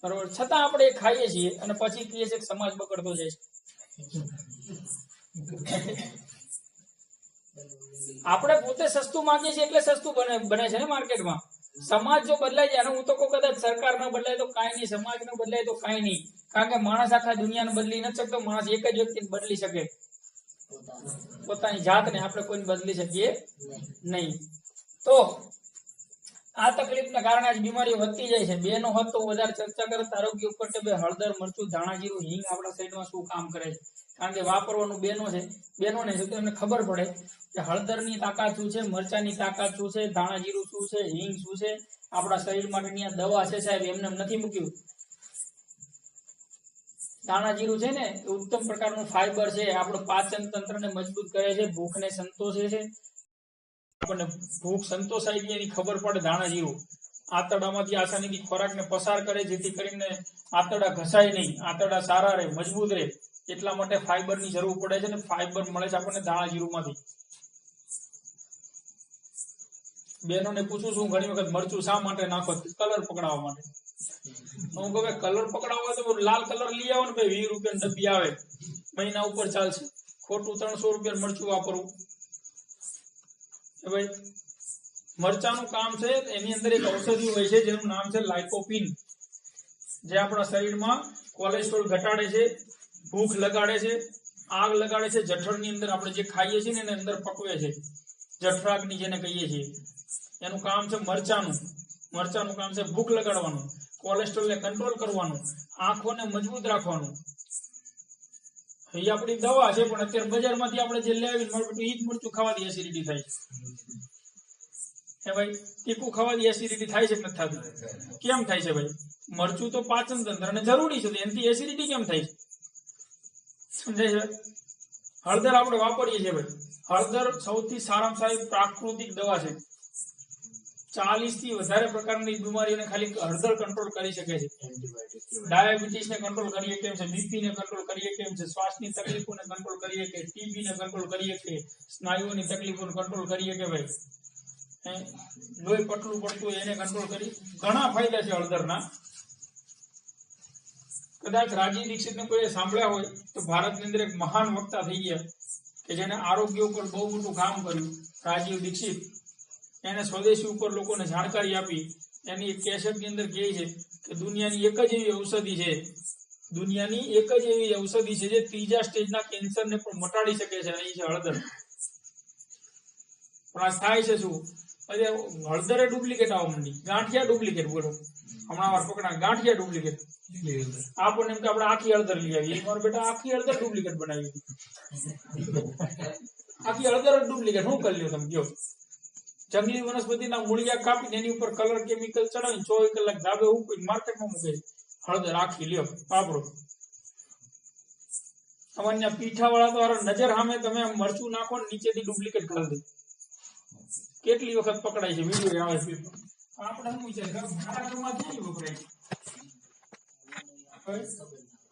બરોબર? છતાં આપણે ખાઈએ છીએ અને પછી કહીએ છીએ કે સમાજ બગડતો જાય છે. આપણે પોતે સસ્તું માંગીએ છીએ એટલે સસ્તું બને છે ને માર્કેટમાં. સમાજ જો બદલાઈ જાય, અને હું તો કહું કદાચ સરકાર ન બદલાય તો કાંઈ નહીં, સમાજ ન બદલાય તો કાંઈ નહીં, કારણ કે માણસ આખા દુનિયાને બદલી નથી શકતો. માણસ એક જ વ્યક્તિ બદલી શકે, પોતાની જાતને. આપણે કોઈને બદલી શકીએ નહીં. તો આ તકલીફના કારણે આજ બીમારીઓ વધતી જાય છે. બેનો હોત તો વધારે ચર્ચા કરત આરોગ્ય ઉપર કે બે હળદર, મરચું, ધાણા, જીરું, હિંગ આપણા શરીરમાં શું કામ કરે છે. કારણ કે વાપરવાનું બેનો છે, બેનોને જો તો એમને ખબર પડે કે હળદરની તાકાત શું છે, મરચાની તાકાત શું છે, ધાણા, જીરું શું છે, હિંગ શું છે, આપણા શરીર માટેની આ દવા છે સાહેબ, એમને નથી મૂક્યું. ધાણા જીરું છે ને એ ઉત્તમ પ્રકારનું ફાઈબર છે, આપણું પાચન તંત્રને મજબૂત કરે છે, ભૂખને સંતોષે છે. આપણને ભૂખ સંતોષાઈ ગઈ એની ખબર પડે. ધાણા જીરું આંતરડામાંથી આસાનીથી ખોરાકને પસાર કરે, જેથી કરીને આંતરડા ઘસાય નહીં, આંતરડા સારા રહે, મજબૂત રહે. એટલા માટે ફાઈબરની જરૂર પડે છે, ને ફાઈબર મળે છે આપણને ધાણા જીરુંમાંથી. બહેનોને પૂછું છું ઘણી વખત, મરચું શા માટે નાખો? કલર પકડાવવા માટે. હું કહું કલર પકડાવવા હોય તો લાલ કલર લઈ આવો ને ભાઈ, 20 રૂપિયા ડબ્બી આવે, મહિના ઉપર ચાલશે. ખોટું 300 રૂપિયા મરચું વાપરવું ભાઈ. મરચાનું કામ છે, એની અંદર એક ઔષધિ હોય છે જેનું નામ છે લાઇકોપીન, જે આપણા શરીરમાં કોલેસ્ટ્રોલ ઘટાડે છે, ભૂખ લગાડે છે, આગ લગાડે છે. જઠરની અંદર આપણે જે ખાઈએ છીએ ને એની અંદર પકવે છે, જઠરાગ્નિ જેને કહીએ છીએ. એનું કામ છે મરચાનું. મરચાનું કામ છે ભૂખ લગાડવાનું, કોલેસ્ટ્રોલને કંટ્રોલ કરવાનું, આંખોને મજબૂત રાખવાનું. એ આપણી દવા છે, પણ અત્યારે બજારમાંથી આપણે જે લેવી એ જ મરચું ખાવાથી એસિડિટી થાય છે ભાઈ. તીખું ખાવાથી એસિડિટી થાય છે કે નથી થતું? કેમ થાય છે ભાઈ? મરચું તો પાચન તંત્ર ને જરૂરી છે, એનાથી એસિડિટી કેમ થાય છે? સમજાય છે? હળદર આપણે વાપરીએ છીએ ભાઈ. હળદર સૌથી સારામાં સારી પ્રાકૃતિક દવા છે. 40 થી વધારે પ્રકારની બીમારીઓને ખાલી હળદર કંટ્રોલ કરી શકે છે. ડાયાબિટીસને કંટ્રોલ કરીએ કેમ છે, બીપીને કંટ્રોલ કરીએ કેમ છે, શ્વાસની તકલીફોને કંટ્રોલ કરીએ કે, ટીબીને કંટ્રોલ કરીએ કે, સ્નાયુઓની તકલીફોને કંટ્રોલ કરીએ કે ભાઈ, લોહી પતલું પડતું હોય એને કંટ્રોલ કરી. ઘણા ફાયદા છે હળદરના. કદાચ રાજીવ દીક્ષિતને કોઈ સાંભળ્યા હોય તો ભારતની અંદર એક મહાન વક્તા થઈ ગયા કે જેને આરોગ્ય ઉપર બહુ મોટું કામ કર્યું. રાજીવ દીક્ષિત એને સ્વદેશી ઉપર લોકોને જાણકારી આપી. એની એક કેસેટની અંદર કહે છે કે દુનિયાની એક જ એવી ઔષધિ છે, દુનિયાની એક જ એવી ઔષધિ છે જે 3જા સ્ટેજના કેન્સરને પણ મટાડી શકે છે, અને એ છે હળદર. પણ આ થાય છે શું? અરે હળદરે ડુપ્લિકેટ આવવા માંડી, ગાંઠિયા ડુપ્લિકેટ. બોલો હમણાં વાર પકડા ગાંઠિયા ડુપ્લિકેટ. આપણને એમ કે આપણે આખી હળદર લઈ આવીએ, મારો બેટા આખી હળદર ડુપ્લિકેટ બનાવી હતી. આખી હળદર ડુપ્લિકેટ શું કરી લ્યો તમે? કયો જંગલી વનસ્પતિના મૂળિયા કાપીને એની ઉપર કલર કેમિકલ ચડાવીને 24 કલાક ધાબે ઉકળીને માર્કેટમાં મૂકે હળદર આખી લ્યો વાપરો. અમારે પીઠા વાળા તો નજર સામે તમે મરચું નાખો ને નીચેથી ડુપ્લિકેટ કરી દે. કેટલી વખત પકડાય છે, વિડીયો આવે છે. આપણે શું વિચાર મારા ઘરમાં ક્યાં વપરાય છે?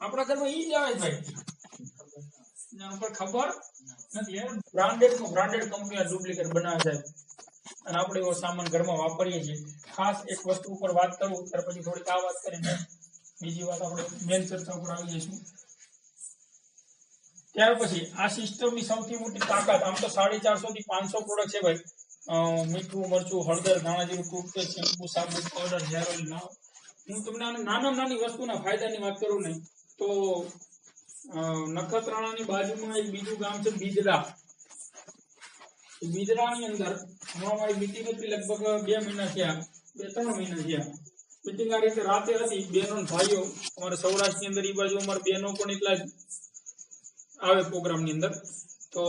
આપણા ઘરમાં ઈ જ આવે ભાઈ, ખબર નથી. બ્રાન્ડેડ કંપનીઓ ડુપ્લિકેટ બનાવે છે, અને આપણે એવો સામાન ઘરમાં વાપરીએ છીએ. ખાસ એક વસ્તુ ઉપર વાત કરું, ત્યાર પછી થોડીક આ વાત કરીને બીજી વાત આપણે મેન ચર્ચા ઉપર આવી જઈશું. ત્યાર પછી આ સિસ્ટમની સૌથી મોટી તાકાત, આમ તો 450 થી 500 પ્રોડક્ટ છે ભાઈ. મીઠું, મરચું, હળદર, ધાણા જીરું, ટૂથપેસ્ટ, શેમ્પુ, સાબુ, પાવડર, હેર ઓઇલ. હું તમને નાનામાં નાની વસ્તુના ફાયદાની વાત કરું ને તો નખત્રાણાની બાજુમાં એક બીજું ગામ છે બીજડા. બીજરાની અંદર હમણાં મારી મીટિંગ હતી, લગભગ 2 મહિના થયા, 2-3 મહિના થયા. મીટિંગ આ રીતે રાતે હતી. બહેનો ભાઈઓ અમારે સૌરાષ્ટ્રની અંદર એ બાજુ અમારા બહેનો પણ એટલા જ આવે પ્રોગ્રામની અંદર. તો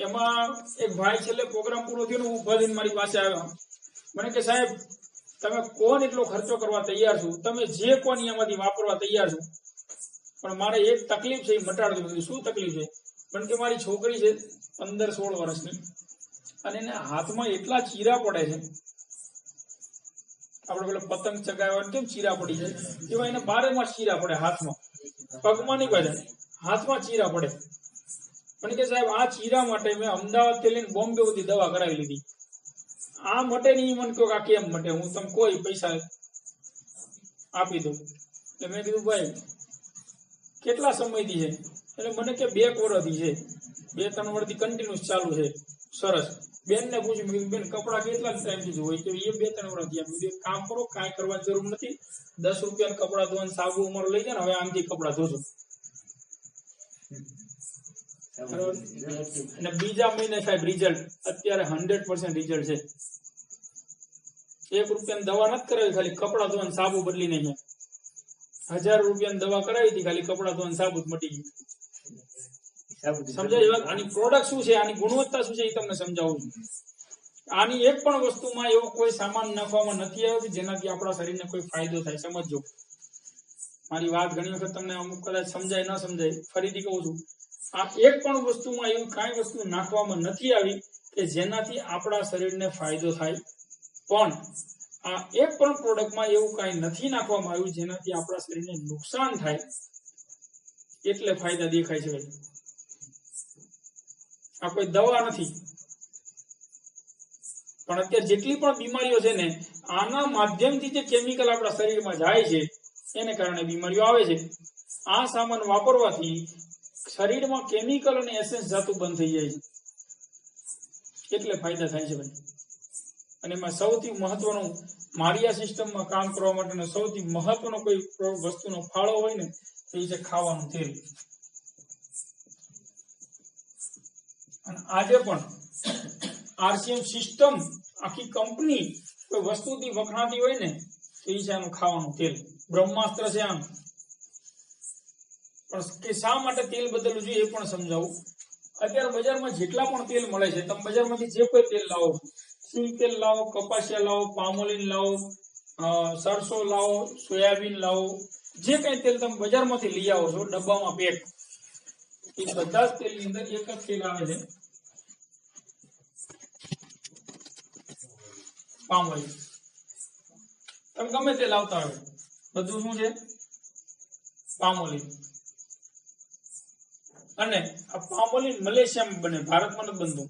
એમાં એક ભાઈ છેલ્લે પ્રોગ્રામ પૂરો થયો ને ઉભા થઈને મારી પાસે આવ્યા. મને કે સાહેબ તમે કોણ એટલો ખર્ચો કરવા તૈયાર છો, તમે જે કોણ એમાંથી વાપરવા તૈયાર છો, પણ મારે એક તકલીફ છે એ મટાડી દો. શું તકલીફ છે? પણ કે મારી છોકરી છે 15-16 વર્ષની, અને એને હાથમાં એટલા ચીરા પડે છે, આપણે પેલો પતંગ ચગાવવા કેમ ચીરા પડી જાય એવા એને 12 માસ ચીરા પડે હાથમાં, પગમાં નહીં પડે, હાથમાં ચીરા પડે. પણ કે સાહેબ આ ચીરા માટે મેં અમદાવાદ થી લઈને બોમ્બે સુધી દવા કરાવી લીધી, આ મટે નહીં. મને કહો આ કેમ મટે, હું તમે કોઈ પૈસા આપી દઉં. એટલે મેં કીધું ભાઈ કેટલા સમયથી છે? એટલે મને કે 2 વર્ષથી છે, 2-3 વર્ષથી કન્ટિન્યુઅસ ચાલુ છે. સરસ. બેનને પૂછ્યું, મેં બેન કપડા કેટલા ટાઈમથી હોય? કે એ 2-3 વર્ષથી. આમ એક કામ કરો, કાંઈ કરવાની જરૂર નથી, 10 રૂપિયા કપડા ધોવાનું સાબુ અમારે લઈ જાય ને, હવે આમથી કપડા ધોજો. અને બીજા મહિને સાહેબ રિઝલ્ટ અત્યારે 100% રિઝલ્ટ છે. 1 રૂપિયાની દવા નથી કરાવી, ખાલી કપડા ધોવાનું સાબુ બદલીને છે. 1000 રૂપિયાની દવા કરાવી હતી, ખાલી કપડા ધોવાનું સાબુ જ મટી ગયું. સમજાય? આની પ્રોડક્ટ શું છે, આની ગુણવત્તા શું છે એ તમને સમજાવું છું. આની એક પણ વસ્તુમાં એવો કોઈ સામાન નાખવામાં નથી આવ્યો કે જેનાથી આપણા શરીરને કોઈ ફાયદો થાય. સમજો મારી વાત, ઘણી વખત તમને અમુક કદાચ સમજાય ન સમજાય, ફરીથી કહું છું, આ એક પણ વસ્તુમાં એવું કાંઈ વસ્તુ નાખવામાં નથી આવી કે જેનાથી આપણા શરીરને ફાયદો થાય. પણ આ એક પણ પ્રોડક્ટમાં એવું કાંઈ નથી નાખવામાં આવ્યું જેનાથી આપણા શરીરને નુકસાન થાય, એટલે ફાયદા દેખાય છે. આ કોઈ દવા નથી. પણ અત્યારે જેટલી પણ બીમારીઓ છે ને, આના માધ્યમથી જે કેમિકલ આપણા શરીરમાં જાય છે એને કારણે બીમારીઓ આવે છે. આ સામાન વાપરવાથી શરીરમાં કેમિકલ અને એસેન્સ જાતું બંધ થઈ જાય છે, એટલે ફાયદા થાય છે ભાઈ. અને એમાં સૌથી મહત્વનું, મારી આ સિસ્ટમમાં કામ કરવા માટેનો સૌથી મહત્વનો કોઈ વસ્તુનો ફાળો હોય ને તો એ છે ખાવાનું તેલ. અને આજે પણ આરસીએમ સિસ્ટમ આખી કંપની કોઈ વસ્તુથી વખણાતી હોય ને તો એ છે આનું ખાવાનું તેલ. બ્રહ્માસ્ત્ર છે આમ. પણ કે શા માટે તેલ બદલવું જોઈએ એ પણ સમજાવું. અત્યારે બજારમાં જેટલા પણ તેલ મળે છે, તમે બજારમાંથી જે કોઈ તેલ લાવો, સિંગ તેલ લાવો, કપાસિયા લાવો, પામોલીન લાવો, સરસો લાવો, સોયાબીન લાવો, જે કઈ તેલ તમે બજારમાંથી લઈ આવો છો ડબ્બામાં પેક, એ બધા જ તેલની અંદર એક જ તેલ આવે છે, પામોલીન. તમે ગમે તે લાવતા હોય, બધું શું છે? પામોલીન. અને આ પામોલીન મલેશિયામાં બને, ભારતમાં નથી બનતું.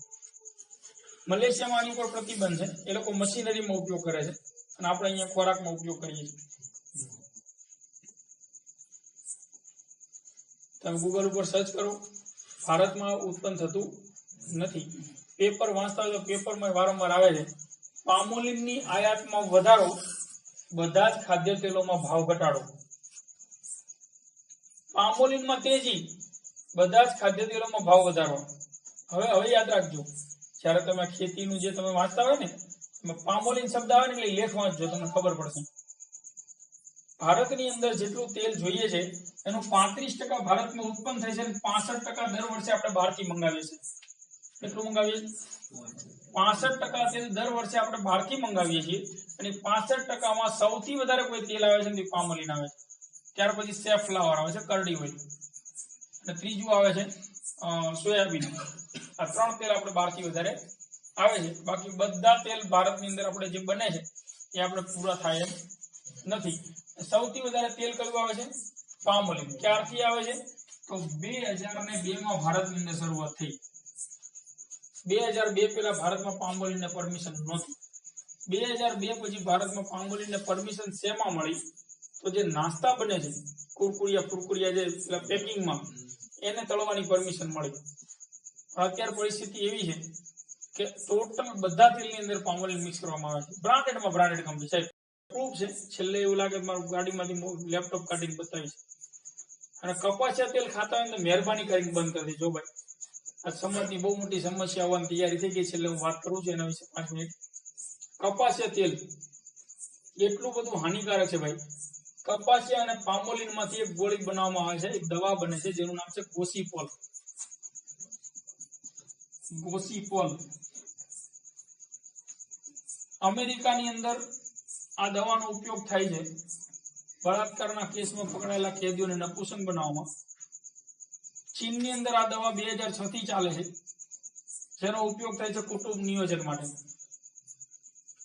મલેશિયામાં આની ઉપર પ્રતિબંધ છે, એ લોકો મશીનરીમાં ઉપયોગ કરે છે, અને આપણે અહીંયા ખોરાકમાં ઉપયોગ કરીએ છીએ. તમે ગૂગલ ઉપર સર્ચ કરો, ભારતમાં ઉત્પન્ન થતું નથી. પેપર વાંચતા હોય તો પેપરમાં વારંવાર આવે છે, પામોલીનની આયાતમાં વધારો, બધા જ ખાદ્ય તેલોમાં ભાવ ઘટાડો. પામોલીનમાં તેજી, બધા જ ખાદ્ય તેલોમાં ભાવ વધારો. હવે યાદ રાખજો, જ્યારે તમે ખેતીનું જે તમે વાંચતા હોય ને, એમાં પામોલીન શબ્દ આવે ને એટલે લેખ વાંચજો, તમને ખબર પડશે. ભારતની અંદર જેટલું તેલ જોઈએ છે એનું 35% ભારતમાં ઉત્પન્ન થાય છે, અને 65% દર વર્ષે આપણે બહારથી મંગાવીએ છીએ. કેટલું મંગાવીએ? 65% તેલ દર વર્ષે આપણે બહારથી મંગાવીએ છીએ, અને 65%માં સૌથી વધારે કોઈ તેલ આવે છે ને પામોલીન આવે છે. ત્યાર પછી સેફ્લાવર આવે છે, કરડી ઓઇલ, અને ત્રીજું આવે છે સોયાબીન. આ 3 તેલ આપણે બહારથી વધારે આવે છે. બાકી બધા તેલ ભારતની અંદર આપણે જે બને છે એ આપણે પૂરા થાય એમ નથી. સૌથી વધારે તેલ કયું આવે છે? પામોલીન. ક્યારથી આવે છે? તો 2002માં ભારતની અંદર શરૂઆત થઈ. 2002 પહેલા ભારતમાં પામોલીનને પરમિશન નહોતી. 2002 પછી ભારતમાં પામોલીનને પરમિશન શેમાં મળી? તો જે નાસ્તા બને છે, કુરકુરિયા જે પેકિંગમાં, એને તળવાની પરમિશન મળી. અત્યારે પરિસ્થિતિ એવી છે કે ટોટલ બધા તેલની અંદર પામોલીન મિક્સ કરવામાં આવે છે. બ્રાન્ડેડ કંપની સાહેબ, પ્રૂફ છે. છેલ્લે એવું લાગે મારું ગાડીમાંથી લેપટોપ કાઢીને બતાવીશ. અને કપાસિયા તેલ ખાતા હોય તો મહેરબાની કરીને બંધ કરી દેજો ભાઈ. આ સમાજની બહુ મોટી સમસ્યા આવવાની તૈયારી થઈ ગઈ છે, એટલે હું વાત કરું છું એના વિશે 5 મિનિટ. કપાસિયા તેલ એટલું બધું હાનિકારક છે ભાઈ. કપાસિયા અને પામોલીન માંથી એક ગોળી બનાવવામાં આવે છે, એક દવા બને છે જેનું નામ છે ગોસીપોલ. અમેરિકાની અંદર આ દવાનો ઉપયોગ થાય છે બળાત્કારના કેસમાં પકડાયેલા કેદીઓને નપુંસક બનાવવામાં. ચીનની અંદર આ દવા 2006 થી ચાલે છે. જેનો ઉપયોગ થાય છે કુટુંબ નિયોજન માટે,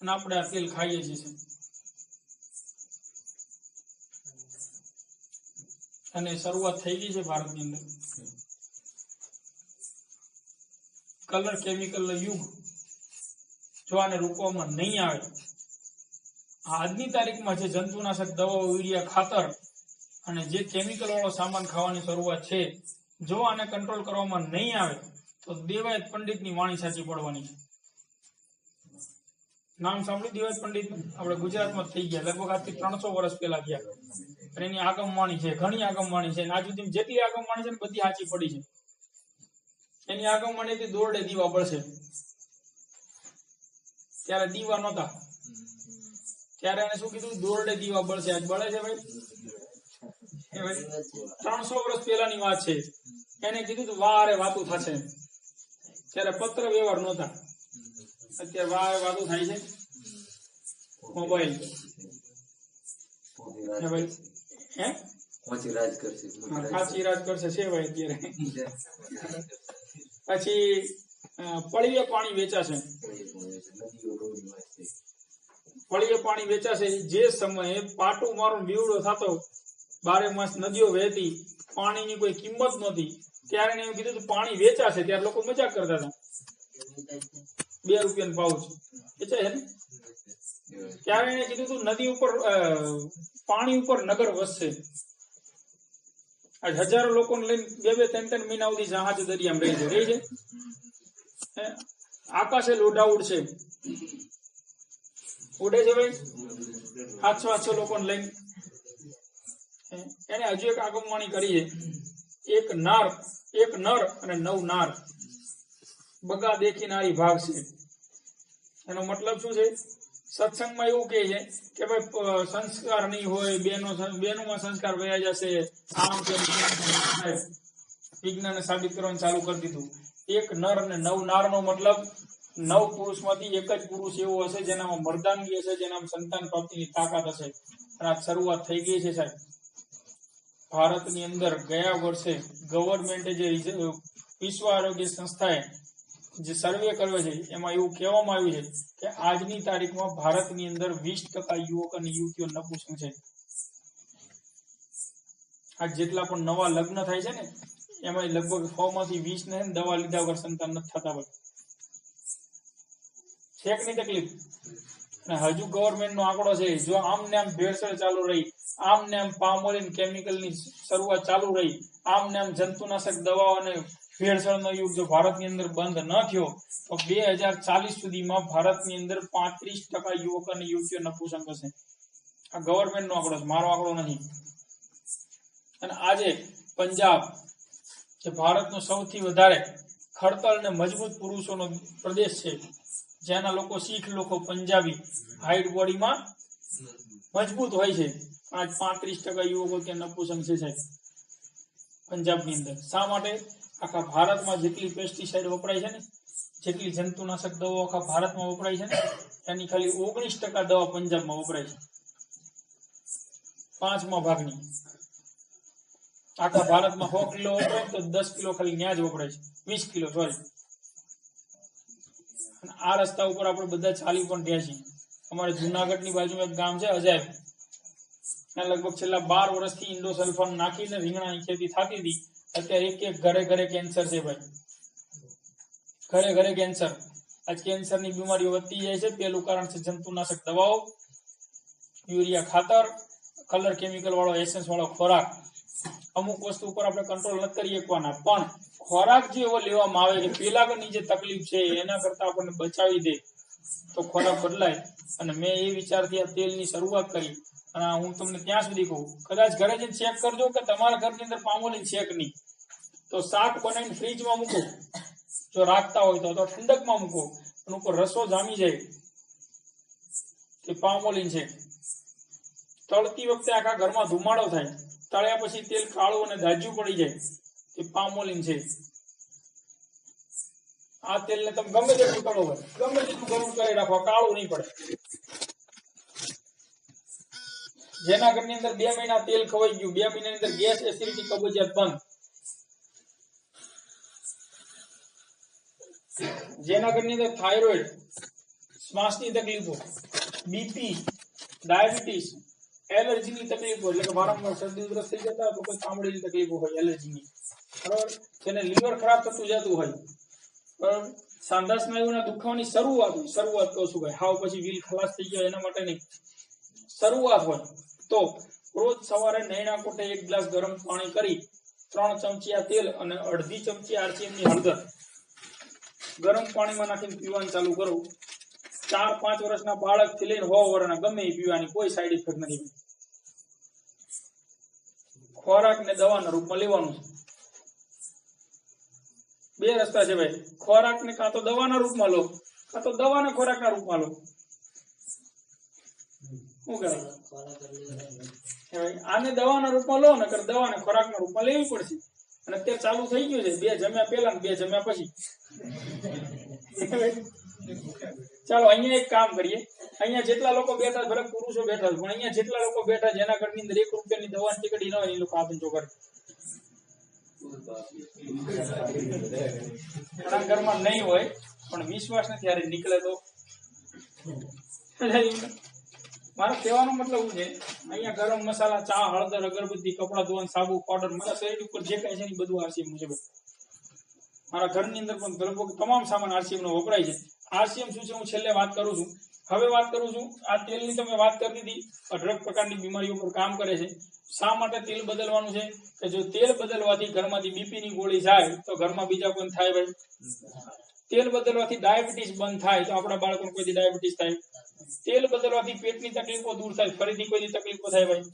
અને આપણે આ તેલ ખાઈએ છીએ. અને શરૂઆત થઈ ગઈ છે ભારતની અંદર કલર કેમિકલ યુગ. જો આને રોકવામાં નહીં આવે, આજની તારીખમાં જે જંતુનાશક દવાઓ, યુરિયા, ખાતર અને જે કેમિકલ વાળો સામાન ખાવાની શરૂઆત છે, જો આને કંટ્રોલ કરવામાં નહીં આવે તો દેવાયત પંડિતની વાણી સાચી પડવાની છે. નામ સાંભળ્યું દેવાયત પંડિત? આપણે ગુજરાતમાં થઈ ગયા, લગભગ આજથી 300 વર્ષ પહેલા ગયા. અને એની આગમવાણી છે, ઘણી આગમવાણી છે. આજ સુધી જેટલી આગમવાણી છે ને બધી સાચી પડી છે. એની આગમવાણીથી દોરડે દીવા બળશે. ત્યારે દીવા નહોતા, ત્યારે એને શું કીધું? દોરડે દીવા બળશે. આજ બળે છે ભાઈ? 300 વર્ષ પહેલાની વાત છે. એને કીધું તું વારે વાતું થશે. ત્યારે પત્ર વ્યવહાર નહોતા. અત્યારે વારે વાતું થાય છે મોબાઈલ. કાચી રાજ કરશે છે ભાઈ અત્યારે. પછી પળીએ પાણી વેચાશે. પળીએ પાણી વેચાશે. જે સમયે પાટું મારું બીવડો થતો, 12 માસ નદીઓ વહેતી, પાણીની કોઈ કિંમત નહોતી, ત્યારે એને એવું કીધું હતું પાણી વેચાશે. ત્યારે લોકો મજાક કરતા હતા. 2 રૂપિયાનું ભાવ વેચાય છે ને. ત્યારે એને કીધું હતું નદી ઉપર, પાણી ઉપર નગર વસશે. આજ હજારો લોકોને લઈને 2-3 મહિના સુધી જહાજ દરિયામાં રહી છે. આકાશે લોઢા ઉડશે. ઉડે છે ભાઈ 700 લોકોને લઈને. એને હજુ એક આગમવાણી કરી છે. એક નર અને 9 નાર બગા દેખી નારી ભાગ છે. એનો મતલબ શું છે? સત્સંગમાં એવું કહે છે કે ભાઈ સંસ્કાર નહીં હોય, બેનોમાં સંસ્કાર વયા જશે. આમ વિજ્ઞાને સાબિત કરવાનું ચાલુ કરી દીધું. એક નર અને 9 નાર નો મતલબ 9 પુરુષમાંથી એક જ પુરુષ એવો હશે જેનામાં મર્દાનગી હશે, જેનામાં સંતાન પ્રાપ્તિની તાકાત હશે. અને આ શરૂઆત થઈ ગઈ છે સાહેબ. ભારતની અંદર ગયા વર્ષે ગવર્મેન્ટે જે વિશ્વ આરોગ્ય સંસ્થાએ જે સર્વે કર્યો છે, એમાં એવું કહેવામાં આવ્યું છે કે આજની તારીખમાં ભારતની અંદર 20% યુવક અને યુવતીઓ નપુંસક છે. આ જેટલા પણ નવા લગ્ન થાય છે ને, એમાં લગભગ 100 માંથી 20 ને દવા લીધા વગર સંતાન નથી થતા હોય. છેકની તકલીફ. અને હજુ ગવર્મેન્ટ નો આંકડો છે, જો આમ ને આમ ભેળસેળ ચાલુ રહી, આમ ને આમ પામોલિન કેમિકલની શરૂઆત ચાલુ રહી, આમ ને આમ જંતુનાશક દવાઓ અને ભેળસેળનો યુગ જો ભારતની અંદર બંધ ન થયો તો 2040 સુધીમાં ભારતની અંદર 35% યુવક અને યુવતીઓ નપુંસક હશે. આ ગવર્મેન્ટ નો આંકડો છે, મારો આંકડો નથી. અને આજે પંજાબ, જે ભારતનો સૌથી વધારે ખડતલ અને મજબૂત પુરુષોનો પ્રદેશ છે, જેના લોકો શીખ લોકો, પંજાબી, હાઈટ બોડીમાં મજબૂત હોય છે, આજ 35% યુવકો ત્યાં નપુંસક છે સાહેબ પંજાબની અંદર. શા માટે? આખા ભારતમાં જેટલી પેસ્ટિસાઇડ વપરાય છે ને, જેટલી જંતુનાશક દવાઓ આખા ભારતમાં વપરાય છે ને, એની ખાલી 19% દવા પંજાબમાં વપરાય છે. 5મા ભાગની. આખા ભારતમાં 100 કિલો વપરાય તો 10 કિલો ખાલી ન્યા જ વપરાય છે. 20 કિલો સોરી. આ રસ્તા ઉપર આપણે બધા ચાલી પણ રહ્યા છીએ. અમારે જુનાગઢની બાજુમાં એક ગામ છે અજાયબ, ત્યાં લગભગ છેલ્લા 12 વર્ષથી ઇન્ડોસલ્ફાન નાખીને રીંગણાની ખેતી થતી હતી. અત્યારે એક ઘરે કેન્સર છે ભાઈ. ઘરે કેન્સર. આજ કેન્સરની બીમારીઓ વધતી જાય છે. પેલું કારણ છે જંતુનાશક દવાઓ, યુરિયા ખાતર, કલર કેમિકલ વાળો, એસેન્સ વાળો ખોરાક. અમુક વસ્તુ ઉપર આપણે કંટ્રોલ નથી કરી શકવાના, પણ ખોરાક જે એવો લેવામાં આવે કે પેલાની જે તકલીફ છે એના કરતા આપણને બચાવી દે તો ખોરાક બદલાય. અને મેં એ વિચારથી આ તેલની શરૂઆત કરી. અને હું તમને ત્યાં સુધી કહું, કદાચ ઘરે જઈને ચેક કરજો કે તમારા ઘરની અંદર પામોલીન છે કે નહીં. તો શાક બનાવીને ફ્રીજમાં મૂકો, જો રાખતા હોય તો ઠંડકમાં મૂકો, અને ઉપર રસો જામી જાય કે પામોલીન છે. તળતી વખતે આખા ઘરમાં ધુમાડો થાય, તળ્યા પછી તેલ કાળું અને દાજ્યું પડી જાય એ પામોલીન છે. આ તેલને તમે ગમે તેટલું તળો હોય, ગમે તેટલું ગરમ કરી રાખો, કાળું નહીં પડે. જેના ઘરની અંદર 2 મહિના તેલ ખવાઈ ગયું, 2 મહિનાની અંદર ગેસ, એસિડિટી, કબજિયાત બંધ. જેના ઘરની અંદર થાઇરોઇડ, શ્વાસની તકલીફો, બીપી, ડાયાબિટીસ, એલર્જીની તકલીફો એટલે કે વારંવાર શરદી ઉધરસ થઈ જતા હોય તો કોઈ ચામડીની તકલીફો હોય એલર્જીની, બરાબર, જેને લીવર ખરાબ થતું જતું હોય, બરાબર, સાંધા સ્નાયુના દુખાવાની શરૂઆત કહું છું ભાઈ, હાવ પછી વ્હીલ ખલાસ થઈ જાય એના માટે નહીં, શરૂઆત હોય તો રોજ સવારે નૈણા કોઠે 1 ગ્લાસ ગરમ પાણી કરી 3 ચમચિયા તેલ અને અડધી ચમચી RCM ની હળદર ગરમ પાણીમાં નાખીને પીવાનું ચાલુ કરો. 4-5 વર્ષના બાળકથી લઈને 100 વર્ષના ગમે એ પીવાની કોઈ સાઈડ ઇફેક્ટ નથી. ખોરાક ને દવાના રૂપમાં લેવાનું છે. 2 રસ્તા છે ભાઈ, ખોરાક ને કાં તો દવાના રૂપમાં લો કાં તો દવાને ખોરાકના રૂપમાં લો. શું કહેવાય? આને દવાના રૂપમાં લો ને દવાને ખોરાકના રૂપમાં લેવી પડશે. અને અત્યારે ચાલુ થઈ ગયું છે 2 જમ્યા પહેલા ને 2 જમ્યા પછી. ચાલો અહીંયા એક કામ કરીએ, અહીંયા જેટલા લોકો બેઠા ભલે પુરુષો બેઠા પણ અહીંયા જેટલા લોકો બેઠા જેના ઘરની અંદર 1 રૂપિયાની દવાની ટીકડી ન હોય એ લોકો હાથ ઊંચો કરે. ઘણા ઘરમાં નહીં હોય પણ વિશ્વાસ નથી યારે નીકળે તો. મારો કહેવાનો મતલબ શું છે, અહીંયા ગરમ મસાલા, ચા, હળદર, અગરબત્તી, કપડા ધોવાનું, સાબુ, પાવડર, મારા શરીર ઉપર જે કાંઈ છે એ બધું RCM છે. મારા ઘરની અંદર પણ લગભગ તમામ સામાન RCM નો વપરાય છે. RCM શું છે હું છેલ્લે વાત કરું છું. હવે વાત કરું છું આ તેલની તમે વાત કરી દીધી, 18 પ્રકારની બીમારીઓ પર કામ કરે છે. શા માટે તેલ બદલવાનું છે કે જો તેલ બદલવાથી ઘરમાંથી બીપી ની ગોળી જાય તો ઘરમાં બીજા કોઈ થાય ભાઈ. તેલ બદલવાથી ડાયાબિટીસ બંધ થાય તો આપણા બાળકોને કોઈથી ડાયાબિટીસ થાય. તેલ બદલવાથી પેટની તકલીફો દૂર થાય, ફરીથી કોઈની તકલીફો થાય ભાઈ.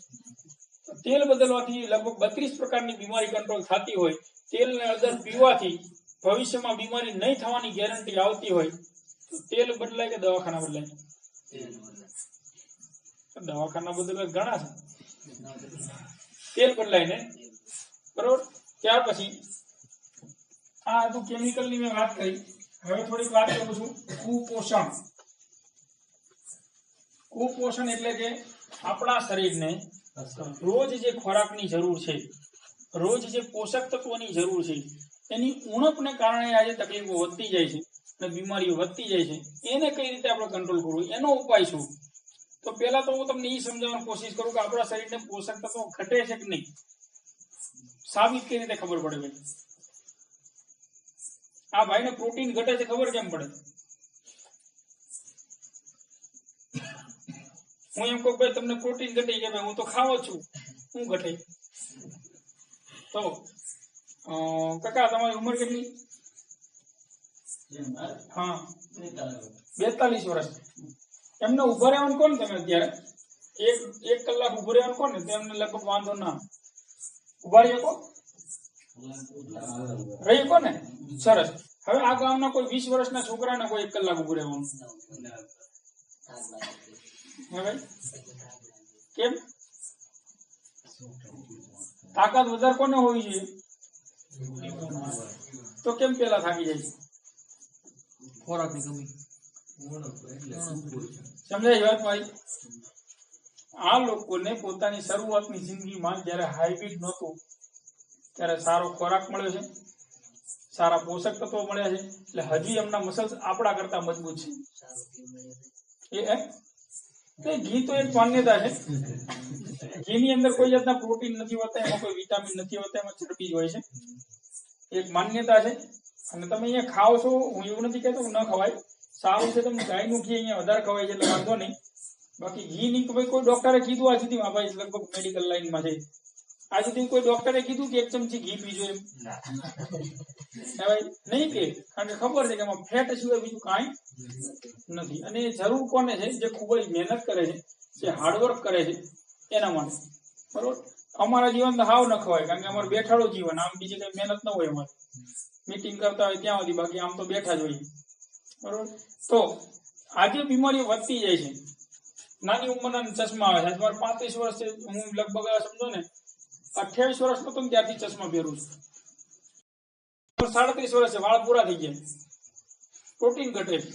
તેલ બદલવાથી લગભગ 32 પ્રકારની બીમારી કંટ્રોલ થતી હોય. તેલ ને હળદર પીવાથી ભવિષ્યમાં બીમારી નહીં થવાની ગેરંટી આવતી હોય તો તેલ બદલાય કે દવાખાના બદલાય? દવાખાના બદલાય ઘણા છે, તેલ બદલાય ને, બરોબર. ત્યાર પછી આ હતું કેમિકલ ની મેં વાત કરી. હવે થોડીક વાત કરું છું કુપોષણ. કુપોષણ એટલે કે આપણા શરીરને રોજ જે ખોરાકની જરૂર છે, રોજ જે પોષક તત્વોની જરૂર છે એની ઉણપને કારણે આજે તકલીફો વધતી જાય છે અને બીમારીઓ વધતી જાય છે. એને કઈ રીતે આપણે કંટ્રોલ કરવું, એનો ઉપાય શું? તો પહેલા તો હું તમને એ સમજાવવાની કોશિશ કરું કે આપણા શરીરને પોષક તત્વો ઘટે છે કે નહીં, સાબિત કઈ રીતે ખબર પડે ભાઈ? આ ભાઈને પ્રોટીન ઘટે છે ખબર કેમ પડે? હું એમ કહું ભાઈ તમને પ્રોટીન ઘટે કે ભાઈ હું તો ખાવો છું, શું ઘટે? તો કાકા તમારી ઉંમર કેટલી? હા 42 વર્ષ. એમને ઉભા રહેવાનું કોણ? તમે અત્યારે 1 કલાક ઉભું રહેવાનું કોણ ને તેમને લગભગ વાંધો ના ઉભા રહી શકો, રહી શકો ને? સરસ. હવે આ ગામના કોઈ 20 વર્ષના છોકરાને કોઈ 1 કલાક ઉભું રહેવાનું હે ભાઈ? કેમ? તાકાત વધારે કોને હોવી જોઈએ? તો કેમ પેલા થાકી જાય છે? ખોરાકની કમી. સમજાય વાત ભાઈ? આ લોકોને પોતાની શરૂઆતની જિંદગીમાં જયારે હાઈબ્રિડ નહોતું ત્યારે સારો ખોરાક મળ્યો છે, સારા પોષક તત્વો મળ્યા છે, એટલે હજી એમના મસલ્સ આપણા કરતા મજબૂત છે. એ ઘી તો એક માન્યતા છે. ઘીની અંદર કોઈ જાતના પ્રોટીન નથી હોતા, એમાં કોઈ વિટામિન નથી હોતા, એમાં ચરબી હોય છે. એક માન્યતા છે. અને તમે અહીંયા ખાઓ છો, હું એવું નથી કહેતો કે ન ખવાય, સારું છે. તમે ગાયનું ઘી અહીંયા વધારે ખવાય છે એટલે વાંધો નહીં. બાકી ઘી ની ભાઈ કોઈ ડોક્ટરે કીધું આજ સુધી ભાઈ લગભગ મેડિકલ લાઈનમાં છે, આજ સુધી કોઈ ડોક્ટરે કીધું કે 1 ચમચી ઘી પીજો એમ નહીં કે? કારણ કે ખબર છે કે એમાં ફેટ સિવાય બીજું કાંઈ નથી. અને એ જરૂર કોને છે? જે ખૂબ જ મહેનત કરે છે, જે હાર્ડવર્ક કરે છે એના માટે. બરોબર. અમારા જીવન તો હાવ ન ખવાય કારણ કે અમારું બેઠાડું જીવન, આમ બીજી કઈ મહેનત ન હોય અમારે. મીટિંગ કરતા હોય ત્યાં સુધી, બાકી આમ તો બેઠા જ હોઈએ. બરોબર. તો આજે બીમારીઓ વધતી જાય છે. નાની ઉંમરના ચશ્મા આવે છે. તમારે 35 વર્ષ છે, હું લગભગ સમજો ને 28 વર્ષનો તો ત્યારથી ચશ્મા પહેરું છું. 37 વર્ષ છે, વાળ પૂરા થઈ ગયા, પ્રોટીન ઘટે છે.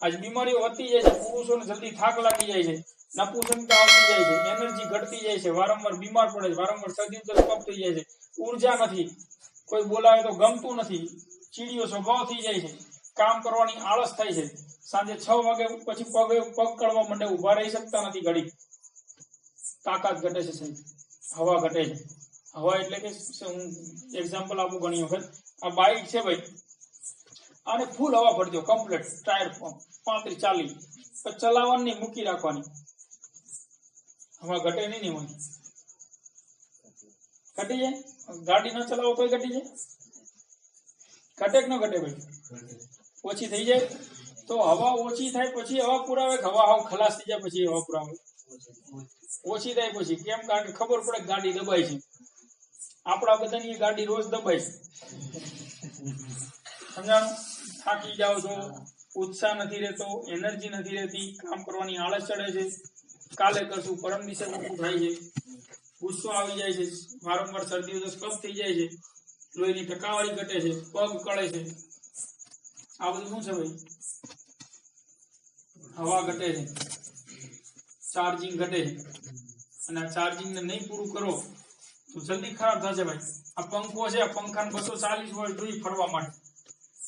આજ બીમારીઓ વધતી જાય છે. પુરુષોને જલ્દી થાક લાગી જાય છે, નપુંસકતા આવતી જાય છે, એનર્જી ઘટતી જાય છે, વારંવાર બીમાર પડે છે, વારંવાર શરદી ઉધરસ કફ થઈ જાય છે, ઉર્જા નથી, કોઈ બોલાવે તો ગમતું નથી, ચીડિયો સ્વભાવ થઈ જાય છે. કામ કરવાની આળસ થાય છે, સાંજે 6 વાગે પછી પગ કળવા માંડે, ઉભા રહી શકતા નથી, ઘડી તાકાત ઘટે છે સાહેબ, હવા ઘટે છે. હવા એટલે કે હું એક્ઝામ્પલ આપું, ઘણી વખત આ બાઇક છે ભાઈ, આને ફૂલ હવા ભરજો કમ્પ્લીટ, ટાયર 35-40, પછી ચલાવવાની નહીં, મૂકી રાખવાની, હવા ઘટે નહીં ને એમાં ઘટી જાય. ગાડી ન ચલાવો તોય ઘટી જાય, ઘટે કે ન ઘટે ભાઈ? ઓછી થઈ જાય. તો હવા ઓછી થાય પછી હવા પુરાવે, હવા હાવ ખલાસ થઈ જાય પછી હવા પુરાવે ઓછી થાય પછી કેમ? કારણ કે ખબર પડે ગાડી દબાય છે. આપણા બધાની ગાડી રોજ દબાય છે, સમજાણું? થાકી જાઓ છો, ઉત્સાહ નથી રહેતો, એનર્જી નથી રહેતી, કામ કરવાની આળસ ચડે છે, કાલે કરશું, પરમ દિવસે મોટું થાય છે, ગુસ્સો આવી જાય છે, વારંવાર શરદી ઉધરસ કફ થઈ જાય છે, લોહીની ટકાવારી ઘટે છે, પગ કળે છે. આ બધું શું છે ભાઈ? હવા ઘટે છે, ચાર્જિંગ ઘટે છે, અને આ ચાર્જિંગ ને નહીં પૂરું કરો તો જલ્દી ખરાબ થશે ભાઈ. આ પંખો છે, આ પંખાને 240 વોલ્ટ જોઈએ ફરવા માટે,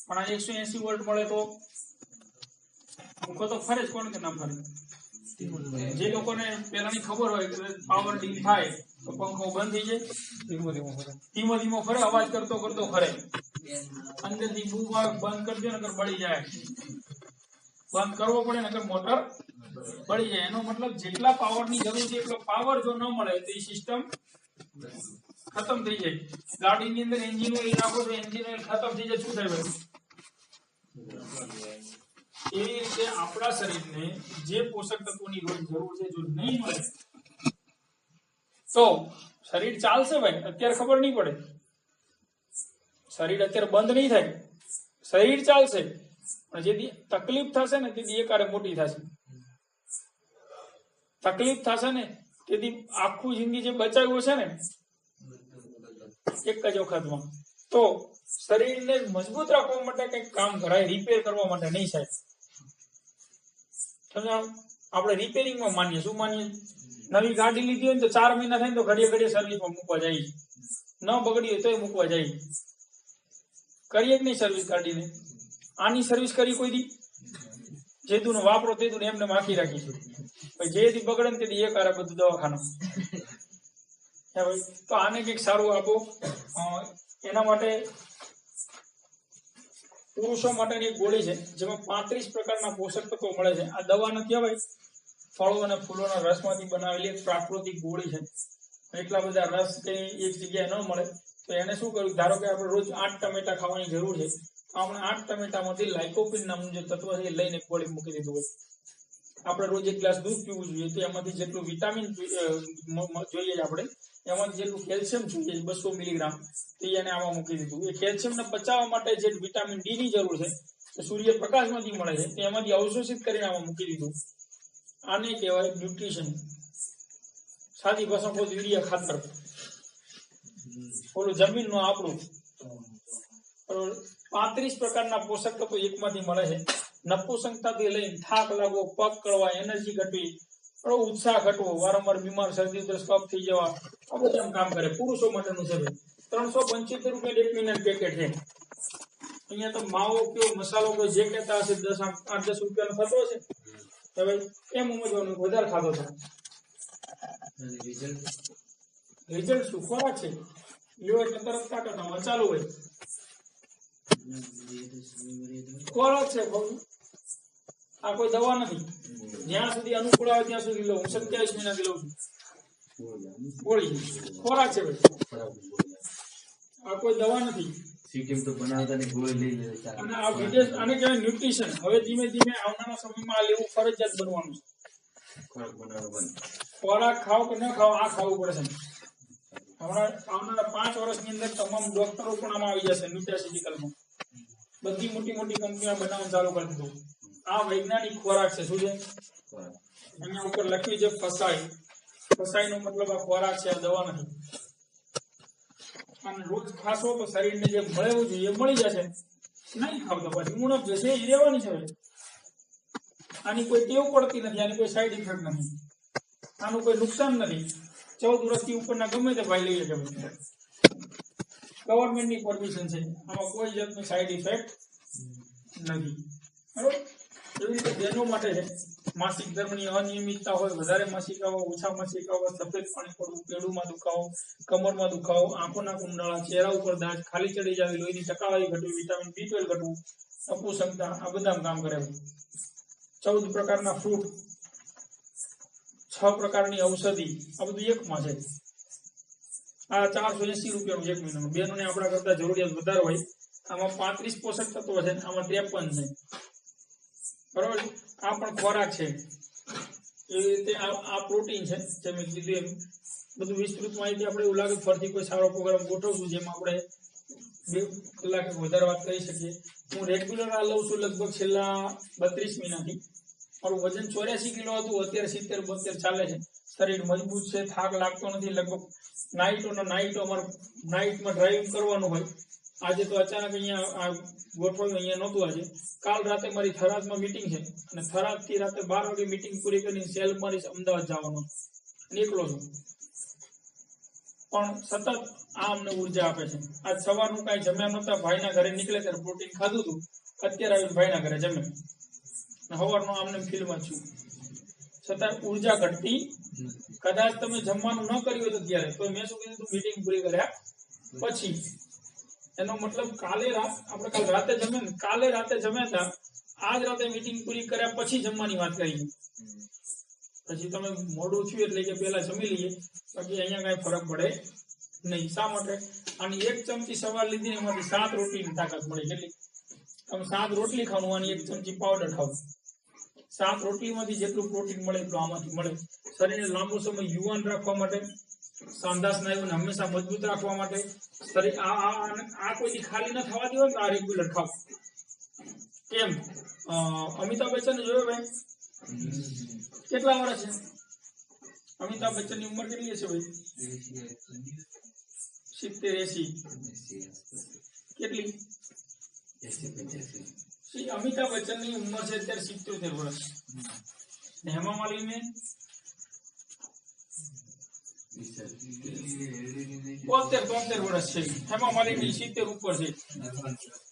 પણ આ 180 વોલ્ટ મળે તો પંખો તો ફરે જ, કોણ કે ના ફરે? જે લોકોને પેલાની ખબર હોય કે પાવર ડીમ થાય તો પંખો બંધ થઈ જાય, ધીમો ધીમો ફરે, અવાજ કરતો કરતો ફરે, અંદરથી બંધ કરી દો નકર બળી જાય, બંધ કરવો પડે નકર મોટર બળી જાય. એનો મતલબ જેટલા પાવરની જરૂર છે એટલો પાવર જો ન મળે તો એ સિસ્ટમ ખતમ થઈ જાય. ગાડીની અંદર એન્જિન ઓઇલ નાખો તો એન્જિન ઓઇલ ખતમ થઈ જાય, શું થાય ભાઈ? એવી રીતે આપણા શરીરને જે પોષક તત્વોની રોજ જરૂર છે જો નહીં મળે તો શરીર ચાલશે ભાઈ, અત્યારે ખબર નહીં પડે, શરીર અત્યારે બંધ નહીં થાય, શરીર ચાલશે, પણ જેથી તકલીફ થશે ને તેથી એકારે મોટી થશે, તકલીફ થશે ને તેથી આખું જિંદગી જે બચાવ્યું છે ને એક જ વખતમાં. તો શરીરને મજબૂત રાખવા માટે કંઈક કામ કરાય, રિપેર કરવા માટે નહીં સાહેબ. સમજાણું? આપણે રિપેરિંગમાં માનીએ, શું માનીએ? નવી ગાડી લીધી હોય ને તો 4 મહિના થાય તો ઘડીએ ઘડીએ સર્વિસમાં મૂકવા જાય, ન બગડી હોય તોય મૂકવા જાય, કરીએ જ નહીં સર્વિસ ગાડીને. આની સર્વિસ કરી કોઈ દી? જેદું વાપરો તેદું એમને માખી રાખી છે, જેથી બગડે ને તેથી એક આરે બધું દવાખાનું. તો આને કંઈક સારું આપો. એના માટે પુરુષો માટેની એક ગોળી છે જેમાં 35 પ્રકારના પોષક તત્વો મળે છે. આ દવા નથી ભાઈ, ફળો અને ફૂલોના રસમાંથી બનાવેલી એક પ્રાકૃતિક ગોળી છે. એટલા બધા રસ કઈ એક જગ્યાએ ન મળે તો એને શું કર્યું, ધારો કે આપણે રોજ 8 ટમેટા ખાવાની જરૂર છે, તો આપણે 8 ટમેટામાંથી લાઇકોપિન નામનું જે તત્વ છે એ લઈને ગોળી મૂકી દીધું હોય. આપણે રોજ 1 ગ્લાસ દૂધ પીવું જોઈએ તો એમાંથી જેટલું વિટામિન જોઈએ આપણે, એમાંથી જેટલું કેલ્શિયમ જોઈએ 200 મિલીગ્રામ, તો એને આમાં મૂકી દીધું. એ કેલ્શિયમને પચાવવા માટે જે વિટામિન ડી ની જરૂર છે તો સૂર્યપ્રકાશમાંથી મળે છે, તો એમાંથી અવશોષિત કરીને આમાં મૂકી દીધું. આને કહેવાય ન્યુટ્રિશન. સાદી ભાષામાં કોઈ યુરિયા ખાતર, ઓલું જમીનનું આપણું. 35 પ્રકારના પોષક તત્વો એકમાંથી મળે છે. નપુસંગતાથી લઈને થાક લાગવો, પગ કળવા, એનર્જી ઘટવી, ઉત્સાહ ઘટવો, વારંવાર બીમાર, શરદી ઉધરસ કફ થઈ જવા, આ બધું કામ કરે. પુરુષો માટેનું છે ભાઈ. 375 રૂપિયા 1 મહિનાનું પેકેટ છે. અહીંયા તો માવો કયો મસાલો કયો જે કહેતા હશે 8-10 રૂપિયાનો થતો હશે તો ભાઈ એમ સમજવાનું વધારે ખાધો છે. રિઝલ્ટ શું? ખોરાક છે, લ્યો એટલે તરત કાઢો ચાલુ હોય, ખોરાક છે. આ કોઈ દવા નથી. જ્યાં સુધી અનુકૂળ આવે ત્યાં સુધી લઉં. 27 મહિનાથી લઉં છું ગોળી, ખોરાક છે ભાઈ, આ કોઈ દવા નથી. અને આ વિદેશ આને કહેવાય ન્યુટ્રિશન. હવે ધીમે ધીમે આવનારા સમયમાં આ લેવું ફરજિયાત બનવાનું છે. ખોરાક ખાવ કે ન ખાવ, આ ખાવું પડશે. હમણાં આવનારા 5 વર્ષની અંદર તમામ ડોક્ટરો પણ આમાં આવી જશે. ન્યુટ્રાસ્યુટિકલમાં બધી મોટી મોટી કંપનીઓ બનાવવાનું ચાલુ કરી દીધું. આ વૈજ્ઞાનિક ખોરાક છે. શું છે? અહીંયા ઉપર લખ્યું છે ફસાઈ. ફસાઈ નો મતલબ આ ખોરાક છે, આ દવા નથી. અને રોજ ખાશો તો શરીરને જે મળવું જોઈએ એ મળી જશે. નહીં ખાવ તો પછી ઉણપ જશે, એ રહેવાની છે. આની કોઈ ટેવ પડતી નથી, આની કોઈ સાઈડ ઇફેક્ટ નથી, આનું કોઈ નુકસાન નથી. 14 વર્ષથી ઉપરના ગમે તે ભાઈ લઈએ કે ગવર્મેન્ટની પરમિશન છે, આમાં કોઈ જાતની સાઈડ ઇફેક્ટ નથી. બરોબર. એવી રીતે બહેનો માટે છે, માસિક ધર્મની અનિયમિતતા હોય, વધારે માસિક આવો, ઓછા માસિક આવો, સફેદ પાણી પડવું, પેડુમાં દુખાવો, કમરમાં દુખાવો, આંખોના કુંડાળા, ચહેરા ઉપર દાગ, ખાલી ચડી જાય, લોહીની ટકાવારી ઘટવી, વિટામિન B12 ઘટવું, અપુસંગતા, આ બધા કામ કરે છે. 14 પ્રકારના ફ્રૂટ, 6 પ્રકારની ઔષધિ, આ બધું એકમાં છે. આ 480 રૂપિયાનું એક મહિનાનું. બહેનોને આપણા કરતા જરૂરિયાત વધારે હોય. આમાં 35 પોષક તત્વો છે, આમાં 53 છે. બરોબર. આ પણ ખોરાક છે. એવી રીતે આ પ્રોટીન છે, જે મેં કીધું એમ. બધું વિસ્તૃત માહિતી આપણે એવું લાગે ફરતી કોઈ સારો પ્રોગ્રામ ગોઠવશું જેમાં આપણે 2 કલાક વધારે વાત કરી શકીએ. હું રેગ્યુલર આ લઉં છું લગભગ છેલ્લા 32 મહિનાથી. મારું વજન 84 કિલો હતું, અત્યારે 70-72 ચાલે છે. શરીર મજબૂત છે, થાક લાગતો નથી. લગભગ નાઇટમાં ડ્રાઇવિંગ કરવાનું હોય. આજે તો અચાનક અહીંયા ગોઠવાયું, અહીંયા નહોતું આજે. કાલ રાતે મારી થરાદમાં મીટિંગ છે અને થરાદથી રાતે 12 વાગે મીટિંગ પૂરી કરીને સેલ મારી અમદાવાદ જવાનું નીકળો છું. પણ સતત આ અમને ઉર્જા આપે છે. આજ સવારનું કાંઈ જમ્યા નહોતા, ભાઈના ઘરે નીકળે ત્યારે પ્રોટીન ખાધું હતું, અત્યારે આવીને ભાઈના ઘરે જમે. સવારનો આમને ફીલ્ડમાં છું, છતાં ઉર્જા ઘટતી. કદાચ તમે જમવાનું ન કર્યું હોય તો ત્યારે તો મેં શું કીધું, મીટિંગ પૂરી કર્યા પછી. એનો મતલબ કાલે રાતે જમ્યા ને, કાલે રાતે જમ્યા હતા, આજ રાતે મીટિંગ પૂરી કર્યા પછી જમવાની વાત કરી. પછી તમે મોડું થયું એટલે કે પેલા જમી લઈએ, બાકી અહીંયા કઈ ફરક પડે નહીં. શા માટે? આની 1 ચમચી સવાર લીધી એમાંથી 7 રોટલીની તાકાત મળે. કેટલી? તમે 7 રોટલી ખાવાનું, આની 1 ચમચી પાવડર ખાવ. 7 રોટલીમાંથી જેટલું પ્રોટીન મળે એટલું આમાંથી મળે. શરીરને લાંબો સમય યુવાન રાખવા માટે, સાંધા સ્નાયુને હંમેશા મજબૂત રાખવા માટે, શરીર આ કોઈ ખાલી ન થવા દેવો ને, આ રેગ્યુલર ખાવ. કેમ? અમિતાભ બચ્ચન જોયો ભાઈ? કેટલા વર્ષ છે અમિતાભ બચ્ચનની ઉંમર? કેટલી છે ભાઈ? 70-80. કેટલી? અમિતાભ બચ્ચનની ઉંમર છે અત્યારે 77 વર્ષ. હેમા માલિની 73 વર્ષ છે. હેમા માલિની 70 ઉપર છે.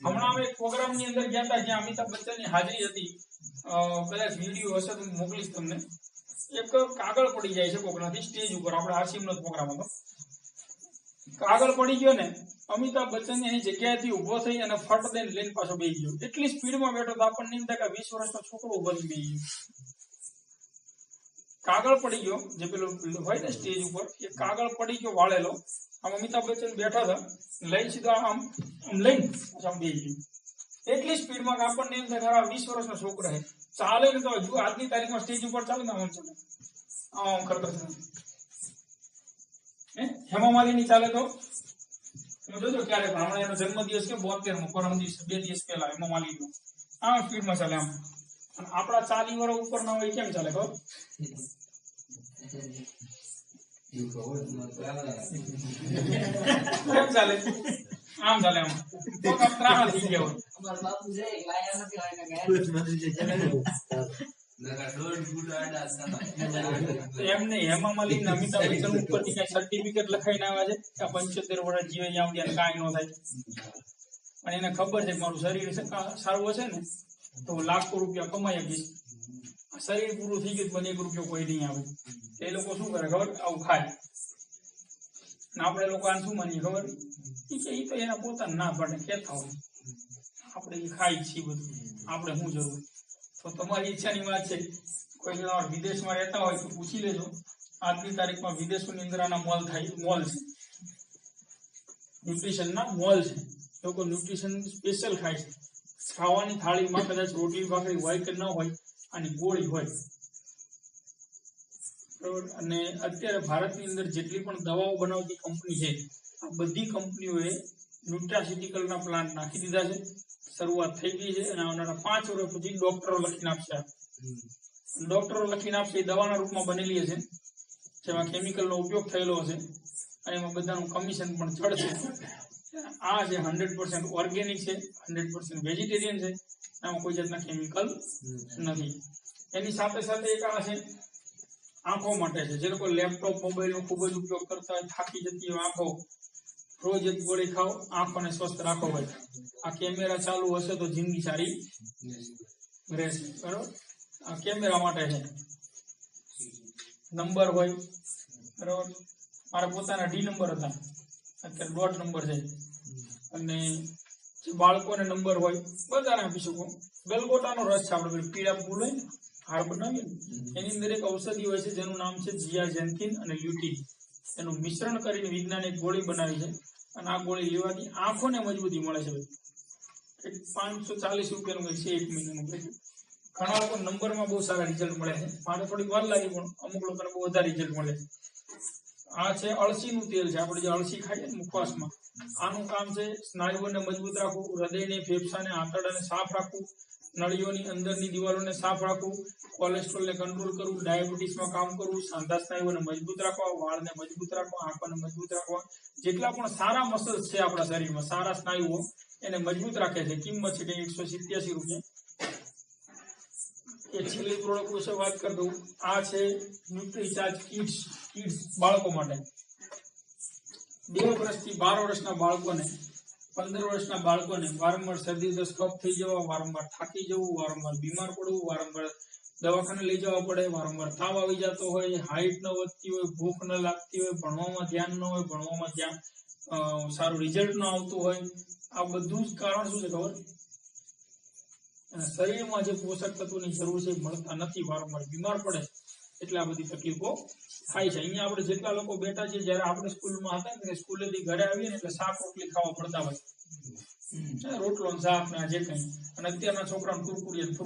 હમણાં અમે એક પ્રોગ્રામ ની અંદર ગયા હતા જ્યાં અમિતાભ બચ્ચનની હાજરી હતી. કદાચ વિડીયો હશે તો મોકલીશ તમને. એક કાગળ પડી જાય છે કોકનાથી સ્ટેજ ઉપર. આપણે આરસીએમ નો પ્રોગ્રામ હતો. કાગળ પડી ગયો ને, અમિતાભ બચ્ચન એની જગ્યાએથી ઉભો થઈ અને ફટ દઈને લઈને પાછો બેસી ગયો. એટલી સ્પીડમાં બેઠો તો આપણને એમ થાય કે 20 વર્ષનો છોકરો ઉભો થઈ બેસી ગયો. કાગળ પડી ગયો, જે પેલું હોય ને સ્ટેજ ઉપર, એ કાગળ પડી ગયો વાળેલો. આમ અમિતાભ બચ્ચન બેઠા હતા, લઈ સીધા આમ લઈને પાછા બેસી ગયો. એટલી સ્પીડમાં કે આપણને એમ થાય 20 વર્ષનો છોકરો છે. ચાલે ને તો હજુ આજની તારીખમાં સ્ટેજ ઉપર ચાલે ને આમ ચાલે, આમ કરતો હેમા માલિની ચાલે તો જોજો ક્યારે. હમણાં એનો જન્મદિવસ કે 72મો, પરમ દિવસે 2 દિવસ પહેલા હેમા માલિની આમ સ્પીડમાં ચાલે આમ. અને આપડા 40 વર્ષ ઉપર ના હોય કેમ ચાલે ખબર? કેમ ચાલે? આમ ચાલે આમ. તો ત્રાહા થઈ ગયા હોય. એમને હેમા માલિની અમિતાભ બચ્ચન ઉપરથી કઈ સર્ટિફિકેટ લખાઈને આવ્યા છે કે 75 વર્ષ જીવે જ્યાં સુધી કાંઈ ન થાય. પણ એને ખબર છે કે મારું શરીર સારું હશે ને તો લાખો રૂપિયા કમાઈ શકીશ. શરીર પૂરું થઈ ગયું મને 1 રૂપિયો કોઈ નહીં આવે. એ લોકો શું કરે ખબર? આવું ખાય. આપણે લોકો આને શું માનીએ ખબર? એ તો એના પોતાને ના પડે કેતા હોય, આપણે એ ખાઈ છીએ બધું, આપણે શું જરૂર? તો તમારી ઈચ્છાની વાત છે. કોઈ વિદેશમાં રહેતા હોય તો પૂછી લેજો. આજની તારીખમાં વિદેશોની અંદર આના મોલ છે, ન્યુટ્રિશનના મોલ છે. લોકો ન્યુટ્રિશન સ્પેશિયલ ખાય છે. ખાવાની થાળીમાં કદાચ રોટલી ભાખરી હોય કે ન હોય, આની ગોળી હોય. બરોબર. અને અત્યારે ભારતની અંદર જેટલી પણ દવાઓ બનાવતી કંપની છે, આ બધી કંપનીઓએ ન્યુટ્રાસ્યુટિકલના પ્લાન્ટ નાખી દીધા છે. શરૂઆત થઈ ગઈ છે અને આવનારા 5 વર્ષ પછી ડોક્ટરો લખીને આપશે. ડોક્ટરો લખીને આપશે એ દવાના રૂપમાં બનેલી હશે, જેમાં કેમિકલનો ઉપયોગ થયેલો હશે અને એમાં બધાનું કમિશન પણ ચડશે. આ છે 100% ઓર્ગેનિક છે, 100% વેજીટેરિયન છે. આમાં કોઈ જાતના કેમિકલ નથી. એની સાથે સાથે એક આ છે આંખો માટે છે. જે લોકો લેપટોપ મોબાઈલનો ખૂબ જ ઉપયોગ કરતા હોય, થાકી જતી હોય આંખો, રોજ એક ગોળી ખાઓ, આંખોને સ્વસ્થ રાખો ભાઈ. આ કેમેરા ચાલુ હશે તો જિંદગી સારી રહેશે. બરોબર, આ કેમેરા માટે છે. નંબર હોય, બરોબર, મારા પોતાના ડી નંબર હતા, અત્યારે ડોટ નંબર છે. અને જે બાળકોને નંબર હોય બધાને આપી શકો. ગલગોટાનો રસ છે, આપણે પીળા ફૂલ હોય ને, હાર બનાવીએ ને, એની અંદર એક ઔષધિ હોય છે જેનું નામ છે ઝિયાઝેન્થિન અને લ્યુટીન. એનું મિશ્રણ કરીને વિજ્ઞાન એક ગોળી બનાવી છે. અને આ ગોળી લેવાથી આંખોને મજબૂતી મળે છે. 540 રૂપિયાનું કંઈક છે, 1 મહિનાનું. ઘણા લોકો નંબરમાં બહુ સારા રિઝલ્ટ મળે છે. મારે થોડીક વાર લાગી, પણ અમુક લોકોને બહુ વધારે રિઝલ્ટ મળે છે. આ છે અળસીનું તેલ છે, આપણે જે અળસી ખાઈએ ને મુખવાસમાં, આનું કામ છે સ્નાયુઓને મજબૂત રાખવું, હૃદયને, ફેફસાને, આંતરડાને સાફ રાખવું, નળીઓની અંદરની દિવાલોને સાફ રાખવું, કોલેસ્ટ્રોલને કંટ્રોલ કરવું, ડાયાબિટીસમાં કામ કરવું, સાંધા સ્નાયુઓને મજબૂત રાખવા, વાળને મજબૂત રાખવા, આંખોને મજબૂત રાખવા. જેટલા પણ સારા મસલ્સ છે આપણા શરીરમાં, સારા સ્નાયુઓ, એને મજબૂત રાખે છે. કિંમત છે કે 187 રૂપિયા. એ છેલ્લી પ્રોડક્ટ વિશે વાત કરી દઉં. આ છે ન્યુટ્રીચાર્જ કિડ્સ બાળકો માટે. 2 વર્ષથી 12 વર્ષના બાળકોને, 15 વર્ષના બાળકોને વારંવાર શરદી ઉધરસ કફ થઈ જવા, વારંવાર થાકી જવું, વારંવાર બીમાર પડવું, વારંવાર દવાખાને લઈ જવા પડે, વારંવાર તાવ આવી જતો હોય, હાઈટ ન વધતી હોય, ભૂખ ન લાગતી હોય, ભણવામાં ધ્યાન ન હોય, ભણવામાં સારું રિઝલ્ટ ન આવતું હોય, આ બધું જ કારણ શું છે ખબર? શરીરમાં જે પોષક તત્વોની જરૂર છે મળતા નથી, વારંવાર બીમાર પડે, એટલે આ બધી તકલીફો થાય છે. અહીંયા આપણે જેટલા લોકો બેઠા છીએ, જયારે આપણે સ્કૂલમાં હતા ને, સ્કૂલેથી ઘરે આવીએ ને એટલે શાક રોટલી ખાવા પડતા હોય, રોટલો શાક ને જે કઈ. અને અત્યારના છોકરાને ફુરકુરિયા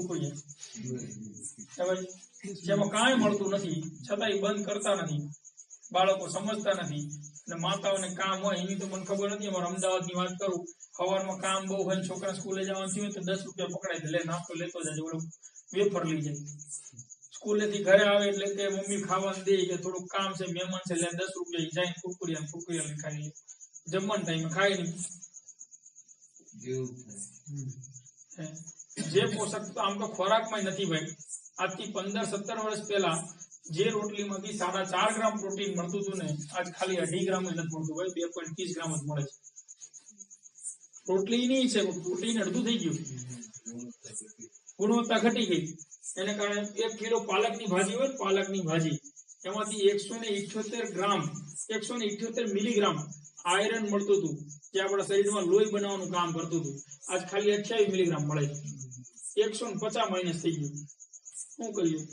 જેમાં કાંઈ મળતું નથી, છતાંય બંધ કરતા નથી. બાળકો સમજતા નથી. અને માતાઓને કામ હોય એની તો મને ખબર નથી. અમારે અમદાવાદની વાત કરું, સવારમાં કામ બહુ હોય, છોકરા સ્કૂલે જવાનું થયું તો 10 રૂપિયા પકડાય, લે નાસ્તો લેતો જાય, ઓલો વેફર લઈ જાય. સ્કૂલેથી ઘરે આવે એટલે કે મમ્મી ખાવાનું દે, કે થોડુંક કામ છે, મહેમાન છે, લે 10 રૂપિયા જાય, ફુરકુરિયા ખાઈ લે. જમવાના ટાઈમે ખાય નહીં. જે પોષક આમ તો ખોરાકમાં નથી ભાઈ. આજથી 15-17 વર્ષ પહેલા જે રોટલીમાંથી 4.5 ગ્રામ પ્રોટીન મળતું હતું ને, આજ ખાલી 2.5 ગ્રામ જ નથી મળતું ભાઈ, 2.30 ગ્રામ જ મળે છે. રોટલી નહીં છે, પ્રોટીન અડધું થઈ ગયું, ગુણવત્તા ઘટી ગઈ. એને કારણે 1 કિલો પાલકની ભાજી હોય, પાલકની ભાજી, એમાંથી 178 મિલીગ્રામ આયરન મળતું હતું, જે આપણા શરીરમાં લોહી બનાવવાનું કામ કરતું હતું. આજ ખાલી 28 મિલીગ્રામ મળે છે. 150 માઇનસ થઈ ગયું. શું કર્યું?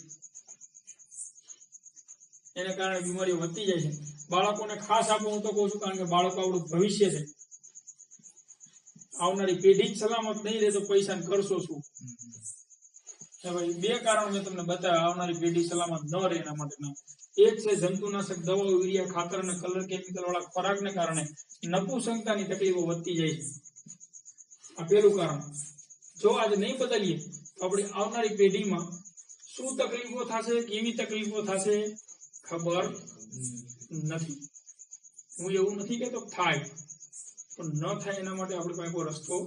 એને કારણે બીમારીઓ વધતી જાય છે. બાળકોને ખાસ આપવું હું તો કહું છું, કારણ કે બાળકો આપણું ભવિષ્ય છે. આવનારી પેઢી જ સલામત નહીં રહે તો પૈસા કરશો શું? ભાઈ 2 કારણ મેં તમને બતાવ્યા આવનારી પેઢી સલામત ન રહે એના માટેના. એક છે જંતુનાશક દવાઓ, યુરિયા ખાતર અને કલર કેમિકલ વાળા ખોરાકને કારણે નપુંસકતાની તકલીફો વધતી જાય છે. આ પહેલું કારણ. જો આજે નહીં બદલીએ તો આપણી આવનારી પેઢીમાં શું તકલીફો થશે, કેવી તકલીફો થશે ખબર નથી. હું એવું નથી કહેતો થાય, પણ ન થાય એના માટે આપણે પાસે કોઈ રસ્તો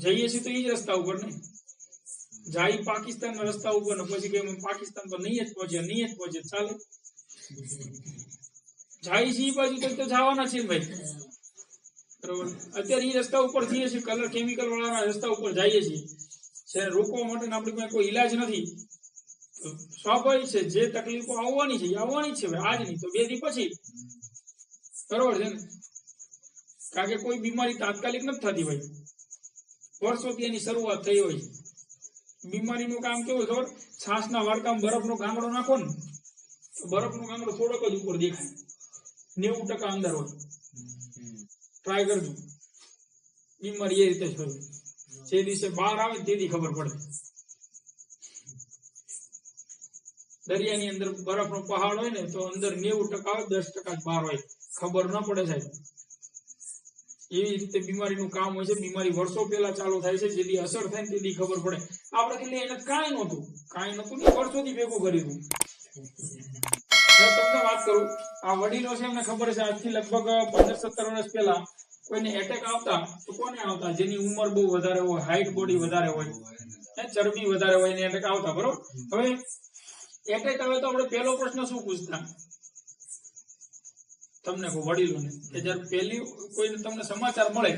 જઈએ છીએ તો એ જ રસ્તા ઉપર ને. જાય પાકિસ્તાનના રસ્તા ઉપર ને પછી કે પાકિસ્તાન તો નહીં જ પહોંચે ચાલે. જાય છે એ બાજુ તો જવાના છે ભાઈ, બરોબર. અત્યારે એ રસ્તા ઉપર જઈએ છીએ, કલર કેમિકલ વાળા રસ્તા ઉપર જઈએ છીએ. રોકવા માટે આપણી પાસે કોઈ ઈલાજ નથી. સ્વાભાવિક છે, જે તકલીફો આવવાની છે એ આવવાની છે ભાઈ, આજ નહીં તો 2 દી પછી, બરોબર છે ને. કારણ કે કોઈ બીમારી તાત્કાલિક નથી થતી ભાઈ, વર્ષોથી એની શરૂઆત થઈ હોય છે. બીમારીનું કામ કેવું ખબર? છાસના વાડકામાં બરફનો ગાંગડો નાખો ને, તો બરફનો ગાંગડો થોડોક જ ઉપર દેખાય, 90% અંદર હોય. ટ્રાય કરજો. બીમારી એ રીતે જ હોય. જે દિવસે બહાર આવે તે દી ખબર પડે. દરિયાની અંદર બરફનો પહાડ હોય ને તો અંદર 90% આવે, 10% જ બહાર હોય, ખબર ન પડે સાહેબ. એવી રીતે બીમારીનું કામ હોય છે. બીમારી વર્ષો પહેલા ચાલુ થાય છે, જેથી અસર થાય ને તેથી ખબર પડે. આપણે કેટલી એને કાંઈ નહોતું ને વર્ષોથી ભેગું કર્યું. તમને વાત કરું, આ વડીલો છે એમને ખબર છે, આજથી લગભગ 15-17 વર્ષ પહેલા કોઈને એટેક આવતા તો કોને આવતા? જેની ઉંમર બહુ વધારે હોય, હાઈટ બોડી વધારે હોય, ચરબી વધારે હોય, એને એટેક આવતા, બરોબર. હવે એટેક આવે તો આપણે પહેલો પ્રશ્ન શું પૂછતા? તમને કોઈ વડીલોને કે જયારે પહેલી કોઈને તમને સમાચાર મળે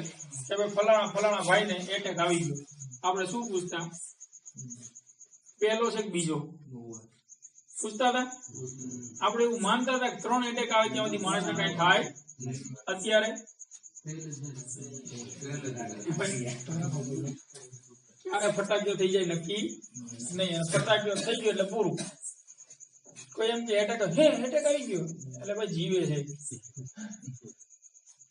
કે ભાઈ ફલાણા ભાઈને એટેક આવી ગયો, આપણે શું પૂછતા? પહેલો છે કે બીજો પૂછતા હતા? આપણે એવું માનતા હતા કે 3 એટેક આવે ત્યાંથી માણસને કઈ થાય. અત્યારે ક્યારે ફટાક્યો થઈ જાય નક્કી નહીં. ફટાક્યો થઈ ગયો એટલે પૂરું. કોઈ એમ કે એટેક આવી ગયો એટલે ભાઈ જીવે છે.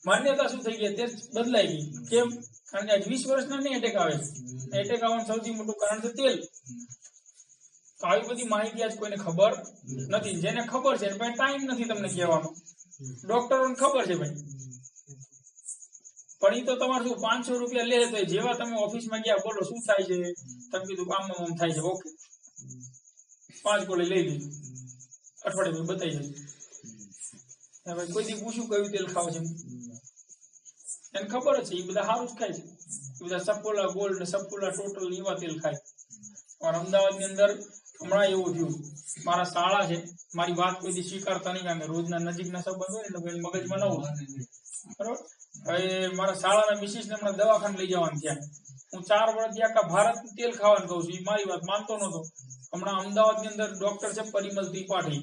માન્યતા શું થઈ ગઈ? તે બદલાઈ ગઈ. કેમ? કારણ કે આજ 20 વર્ષના નહીં એટેક આવે છે. એટેક આવવાનું સૌથી મોટું કારણ છે તેલ. તો આવી બધી માહિતી આજ કોઈને ખબર નથી. જેને ખબર છે એને ટાઈમ નથી તમને કહેવાનો. ડોક્ટરોને ખબર છે ભાઈ, પણ એ તો તમારે શું 500 રૂપિયા લે તો જેવા તમે ઓફિસમાં ગયા, બોલો શું થાય છે? તમે કીધું આમ થાય છે, ઓકે 5 ગોળી લઈ લીધું, અઠવાડિયે બતાવી જાય. ભાઈ કોઈ દી પૂછ્યું કયું તેલ ખાવ છે? એને ખબર જ છે એ બધા સારું જ ખાય છે. એ બધા સફોલા ગોલ્ડ, સફોલા ટોટલ એવા તેલ ખાય. પણ અમદાવાદની અંદર હમણાં એવું થયું, મારા શાળા છે, મારી વાત કોઈ દી સ્વીકારતા નહીં, કારણ કે રોજના નજીકના સંબંધ હોય એટલે મગજમાં ન હોય. બરોબર. હવે મારા શાળાના મિસિસ ને હમણાં દવાખાને લઈ જવાનું થયા. હું 4 વર્ષથી આખા ભારત તેલ ખાવાનું કહું છું, એ મારી વાત માનતો નતો. હમણાં અમદાવાદની અંદર ડોક્ટર છે પરિમલ ત્રિપાઠી,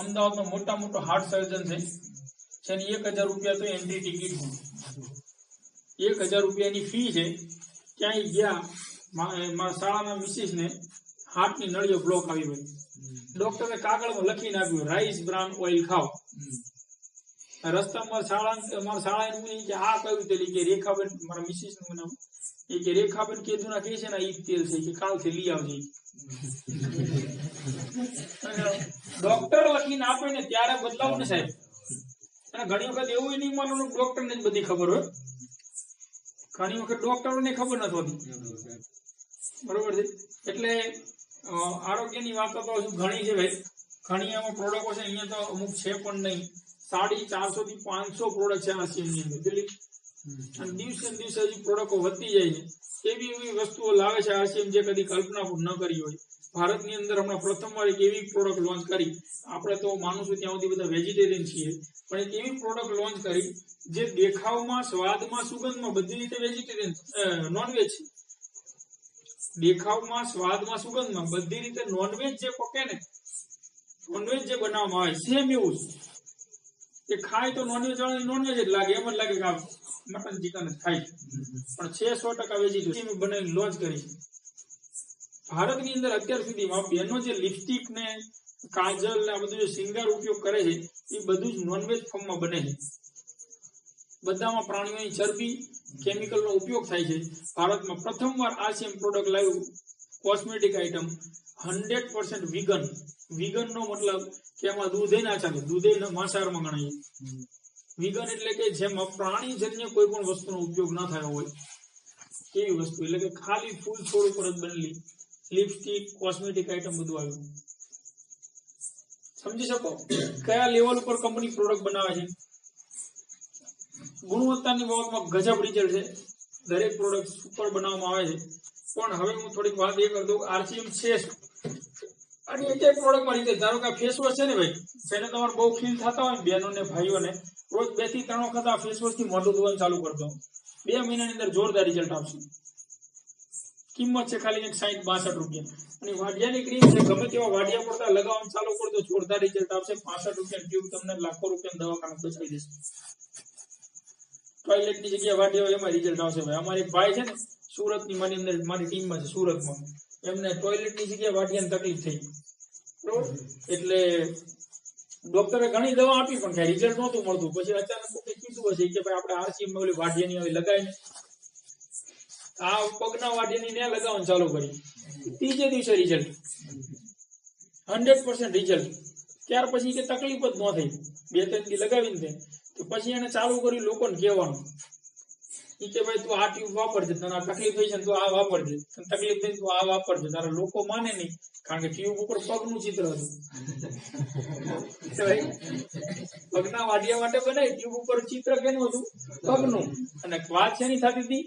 અમદાવાદનો મોટો હાર્ટ સર્જન છે. જેની 1000 રૂપિયા તો એન્ટ્રી ટિકિટ છે, 1000 રૂપિયાની ફી છે. ક્યાંય ગયા, મારા શાળાના મિસિસ ને હાર્ટની નળીઓ બ્લોક આવી ગઈ. ડોક્ટરે કાગળમાં લખીને આપ્યું રાઈસ બ્રાન ઓઇલ ખાઓ. રસ્તામાં મારા શાળા એમ કે આ કયું તેલ? કે રેખાબેન, મારા મિસિસ નું નામ, એ કે રેખાબેન કેદુના કે છે ને ઈ તેલ છે, કે કાલથી લઈ આવજે. ડોક્ટર લખીને આપે ને ત્યારે બદલાવ ને સાહેબ. અને ઘણી વખત એવું નહીં માનવાનું ડોક્ટર ને જ બધી ખબર હોય. ઘણી વખત ડોક્ટરોને ખબર નથી હોતી. બરોબર છે. એટલે આરોગ્યની વાતો તો ઘણી છે ભાઈ. ઘણી એમાં પ્રોડક્ટો છે, અહીંયા તો અમુક છે પણ નહીં. 450 થી 500 પ્રોડક્ટ છે RCM ની અંદર. અને દિવસે દિવસે હજી પ્રોડક્ટો વધતી જાય છે. એવી વસ્તુઓ લાવે છે RCM જે કદી કલ્પના પણ ન કરી હોય. ભારતની અંદર હમણાં પ્રથમવાર એક એવી પ્રોડક્ટ લોન્ચ કરી. આપણે તો માનું છું ત્યાં સુધી બધા વેજીટેરિયન છીએ, પણ એક એવી પ્રોડક્ટ લોન્ચ કરી જે દેખાવમાં, સ્વાદમાં, સુગંધમાં બધી રીતે વેજીટેરિયન નોનવેજ છે. દેખાવમાં, સ્વાદમાં, સુગંધમાં બધી રીતે નોનવેજ જે પકે ને, નોનવેજ જે બનાવવામાં આવે સેમ એવું છે. એ ખાય તો નોનવેજ વાળા નોનવેજ જ લાગે, એમ જ લાગે કે મટન ચિકન જ ખાય. પણ 100% વેજીટેરિયન બનાવીને લોન્ચ કરી છે. ભારતની અંદર અત્યાર સુધીમાં બેનો જે લિપસ્ટિક ને કાજલ ને આ બધું જે સિંગાર ઉપયોગ કરે છે એ બધું જ નોનવેજ ફોર્મમાં બને છે. બધામાં પ્રાણીઓની ચરબી, કેમિકલનો ઉપયોગ થાય છે. ભારતમાં પ્રથમવાર RCM પ્રોડક્ટ લાવ્યું, કોસ્મેટિક આઇટમ 100% વિગન. વિગન નો મતલબ કે એમાં દૂધ ના ચાલે, દૂધ માંસાહારમાં ગણાય. વિગન એટલે કે જેમાં પ્રાણીજન્ય કોઈ પણ વસ્તુનો ઉપયોગ ન થયો હોય એવી વસ્તુ. એટલે કે ખાલી ફૂલ છોડ ઉપર જ બનેલી લિપસ્ટિક, કોસ્મેટિક આઇટમ બધું આવ્યું. સમજી શકો કયા લેવલ ઉપર કંપની પ્રોડક્ટ બનાવે છે. ગુણવત્તાની બાબતમાં ગજબ રિઝલ્ટ છે. દરેક પ્રોડક્ટ સુપર બનાવવામાં આવે છે. પણ હવે હું થોડીક વાત એ કરી દઉં, RCM છે અને એક પ્રોડક્ટમાં રીતે ધારો કે ફેસ વોશ છે ને ભાઈ, જેને તમારે બહુ ફીલ થતા હોય બહેનો ને ભાઈઓ ને, રોજ 2 થી 3 વખત આ ફેસ વોશ થી મોઢું ધોવાનું ચાલુ કરતો, 2 મહિનાની અંદર જોરદાર રિઝલ્ટ આવશે. કિંમત છે ખાલી 60-62 રૂપિયા. અને વાડિયાની ક્રીમ છે, ગમે તેવા વાડિયા પડતા લગાવવાનું ચાલુ કરતો જોરદાર રિઝલ્ટ આવશે. 65 રૂપિયા ટ્યુબ તમને લાખો રૂપિયા દવાખાના બચાવી દેશે. ટોયલેટ ની જગ્યાએ વાડિયા એમાં રિઝલ્ટ આવશે ભાઈ. અમારે એક ભાઈ છે ને સુરત ની, મારી અંદર મારી ટીમમાં છે સુરતમાં, એમને ટોયલેટ ની જગ્યાએ વાડિયાની તકલીફ થઈ. બરોબર. એટલે ડોક્ટરે ઘણી દવા આપી પણ કઈ રિઝલ્ટ નહોતું મળતું. પછી અચાનક કોઈ કીધું હશે કે ભાઈ આપણે RCM ઓલી વાડિયાની હવે લગાવીને આ પગના વાડિયાની ને લગાવવાનું ચાલુ કરી. 3 દિવસે રિઝલ્ટ 100% રિઝલ્ટ. ત્યાર પછી કે તકલીફ જ ન થઈ. 2-3 દી લગાવીને તો પછી એને ચાલુ કર્યું લોકોને કહેવાનું કે ભાઈ તું આ ટ્યુબ વાપરજે, તને આ તકલીફ થઈ છે તો આ વાપરજે, તને તકલીફ થઈ તો આ વાપરજે. તારા લોકો માને નહીં, કારણ કે ટ્યુબ ઉપર પગનું ચિત્ર હતું. પગના વાડિયા માટે બનાવી, ટ્યુબ ઉપર ચિત્ર કેનું હતું? પગનું. અને વાત શેની થતી હતી?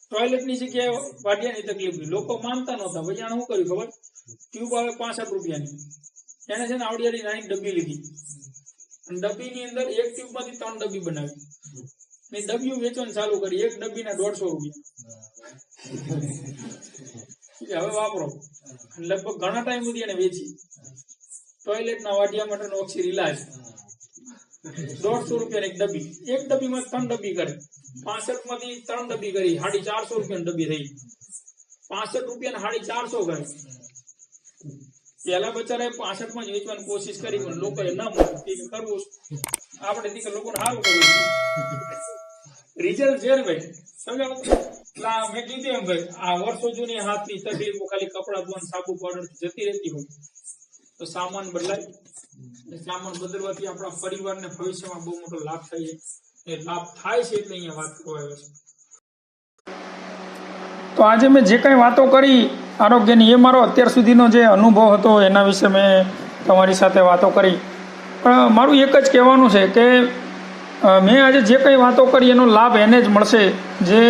ટોયલેટ ની જગ્યાએ વાડિયાની તકલીફ. લોકો માનતા નહોતા. પછી આને શું કર્યું ખબર? ટ્યુબ આવે 65 રૂપિયાની, એને છે ને આવડિયાની નાની ડબ્બી લીધી ડબ્બીની અંદર એક ટ્યુબમાંથી 3 ડબ્બી બનાવી ને ડબ્બીઓ વેચવાનું ચાલુ કરી. એક ડબ્બીના 150 રૂપિયા. હવે વાપરો. લગભગ ઘણા ટાઈમ સુધી એને વેચી. ટોયલેટના વાટિયા માટેનો ઓક્સી રિલાજ 150 રૂપિયા એક ડબ્બી. એક ડબ્બીમાં 3 ડબ્બી કરે. 65 માંથી 3 ડબ્બી કરી 450 રૂપિયાની ડબ્બી થઈ. 65 રૂપિયા 450 કરે. પેલા બચારા 65 માં જ વેચવાની કોશિશ કરી પણ લોકોએ ન મળ્યું. કરવું આપણે લોકોને સારું કરવું. રિઝલ્ટ છે ને ભાઈ. મેં કીધું એમ ભાઈ, આ વર્ષો જૂની હાથની તકલીફો ખાલી કપડા ધોવાનું સાબુ પાવડર જતી રહેતી હોય તો સામાન બદલાય. સામાન બદલવાથી આપણા પરિવારને ભવિષ્યમાં બહુ મોટો લાભ થાય છે. લાભ થાય છે એટલે અહીંયા વાત કરવા આવ્યો છે. તો આજે મેં જે કંઈ વાતો કરી આરોગ્યની, એ મારો અત્યાર સુધીનો જે અનુભવ હતો એના વિશે મેં તમારી સાથે વાતો કરી. પણ મારું એક જ કહેવાનું છે કે મેં આજે જે કંઈ વાતો કરી એનો લાભ એને જ મળશે જે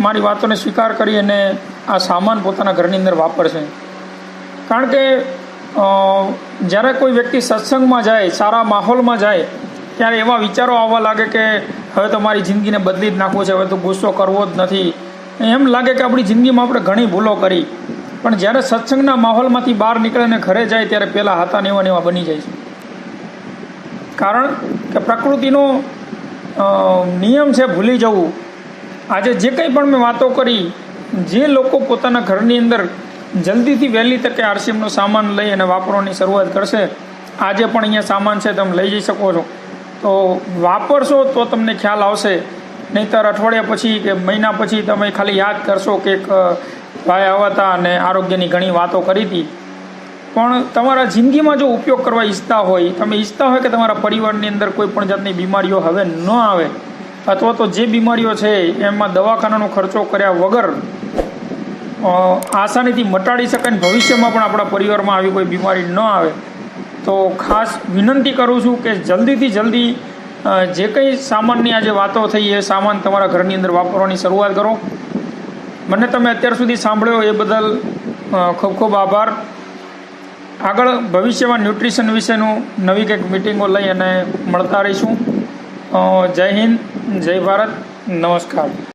મારી વાતોને સ્વીકાર કરી અને આ સામાન પોતાના ઘરની અંદર વાપરશે. કારણ કે જ્યારે કોઈ વ્યક્તિ સત્સંગમાં જાય, સારા માહોલમાં જાય, ત્યારે એવા વિચારો આવવા લાગે કે હવે તો મારી જિંદગીને બદલી જ નાખવું છે, હવે તો ગુસ્સો કરવો જ નથી. એમ લાગે કે આપણી જિંદગીમાં આપણે ઘણી ભૂલો કરી. પણ જ્યારે સત્સંગના માહોલમાંથી બહાર નીકળે અને ઘરે જાય ત્યારે પહેલાં હતા ને એવા બની જાય છે. કારણ કે પ્રકૃતિનો નિયમ છે ભૂલી જવું. આજે જે કંઈ પણ મેં વાતો કરી, જે લોકો પોતાના ઘરની અંદર જલ્દીથી વહેલી તકે આરસીએમનો સામાન લઈ અને વાપરવાની શરૂઆત કરશે, આજે પણ અહીંયા સામાન છે, તમે લઈ જઈ શકો છો. તો વાપરશો તો તમને ખ્યાલ આવશે. નહીંતર અઠવાડિયા પછી કે મહિના પછી તમે ખાલી યાદ કરશો કે એક ભાઈ આવ્યા હતા અને આરોગ્યની ઘણી વાતો કરી હતી. પણ તમારા જિંદગીમાં જો ઉપયોગ કરવા ઈચ્છતા હોય, તમે ઈચ્છતા હોય કે તમારા પરિવારની અંદર કોઈ પણ જાતની બીમારીઓ હવે ન આવે, અથવા તો જે બીમારીઓ છે એમાં દવાખાનાનો ખર્ચો કર્યા વગર આસાનીથી મટાડી શકાય ને ભવિષ્યમાં પણ આપણા પરિવારમાં આવી કોઈ બીમારી ન આવે, તો ખાસ વિનંતી કરું છું કે જલ્દીથી જલ્દી જે કંઈ સામાનની આજે વાતો થઈ એ સામાન તમારા ઘરની અંદર વાપરવાની શરૂઆત કરો. મને તમે અત્યાર સુધી સાંભળ્યો એ બદલ ખૂબ ખૂબ આભાર. આગળ ભવિષ્યમાં ન્યુટ્રિશન વિશેનું નવી કંઈક મિટિંગો લઈ અને મળતા રહીશું. જય હિન્દ, જય ભારત, નમસ્કાર.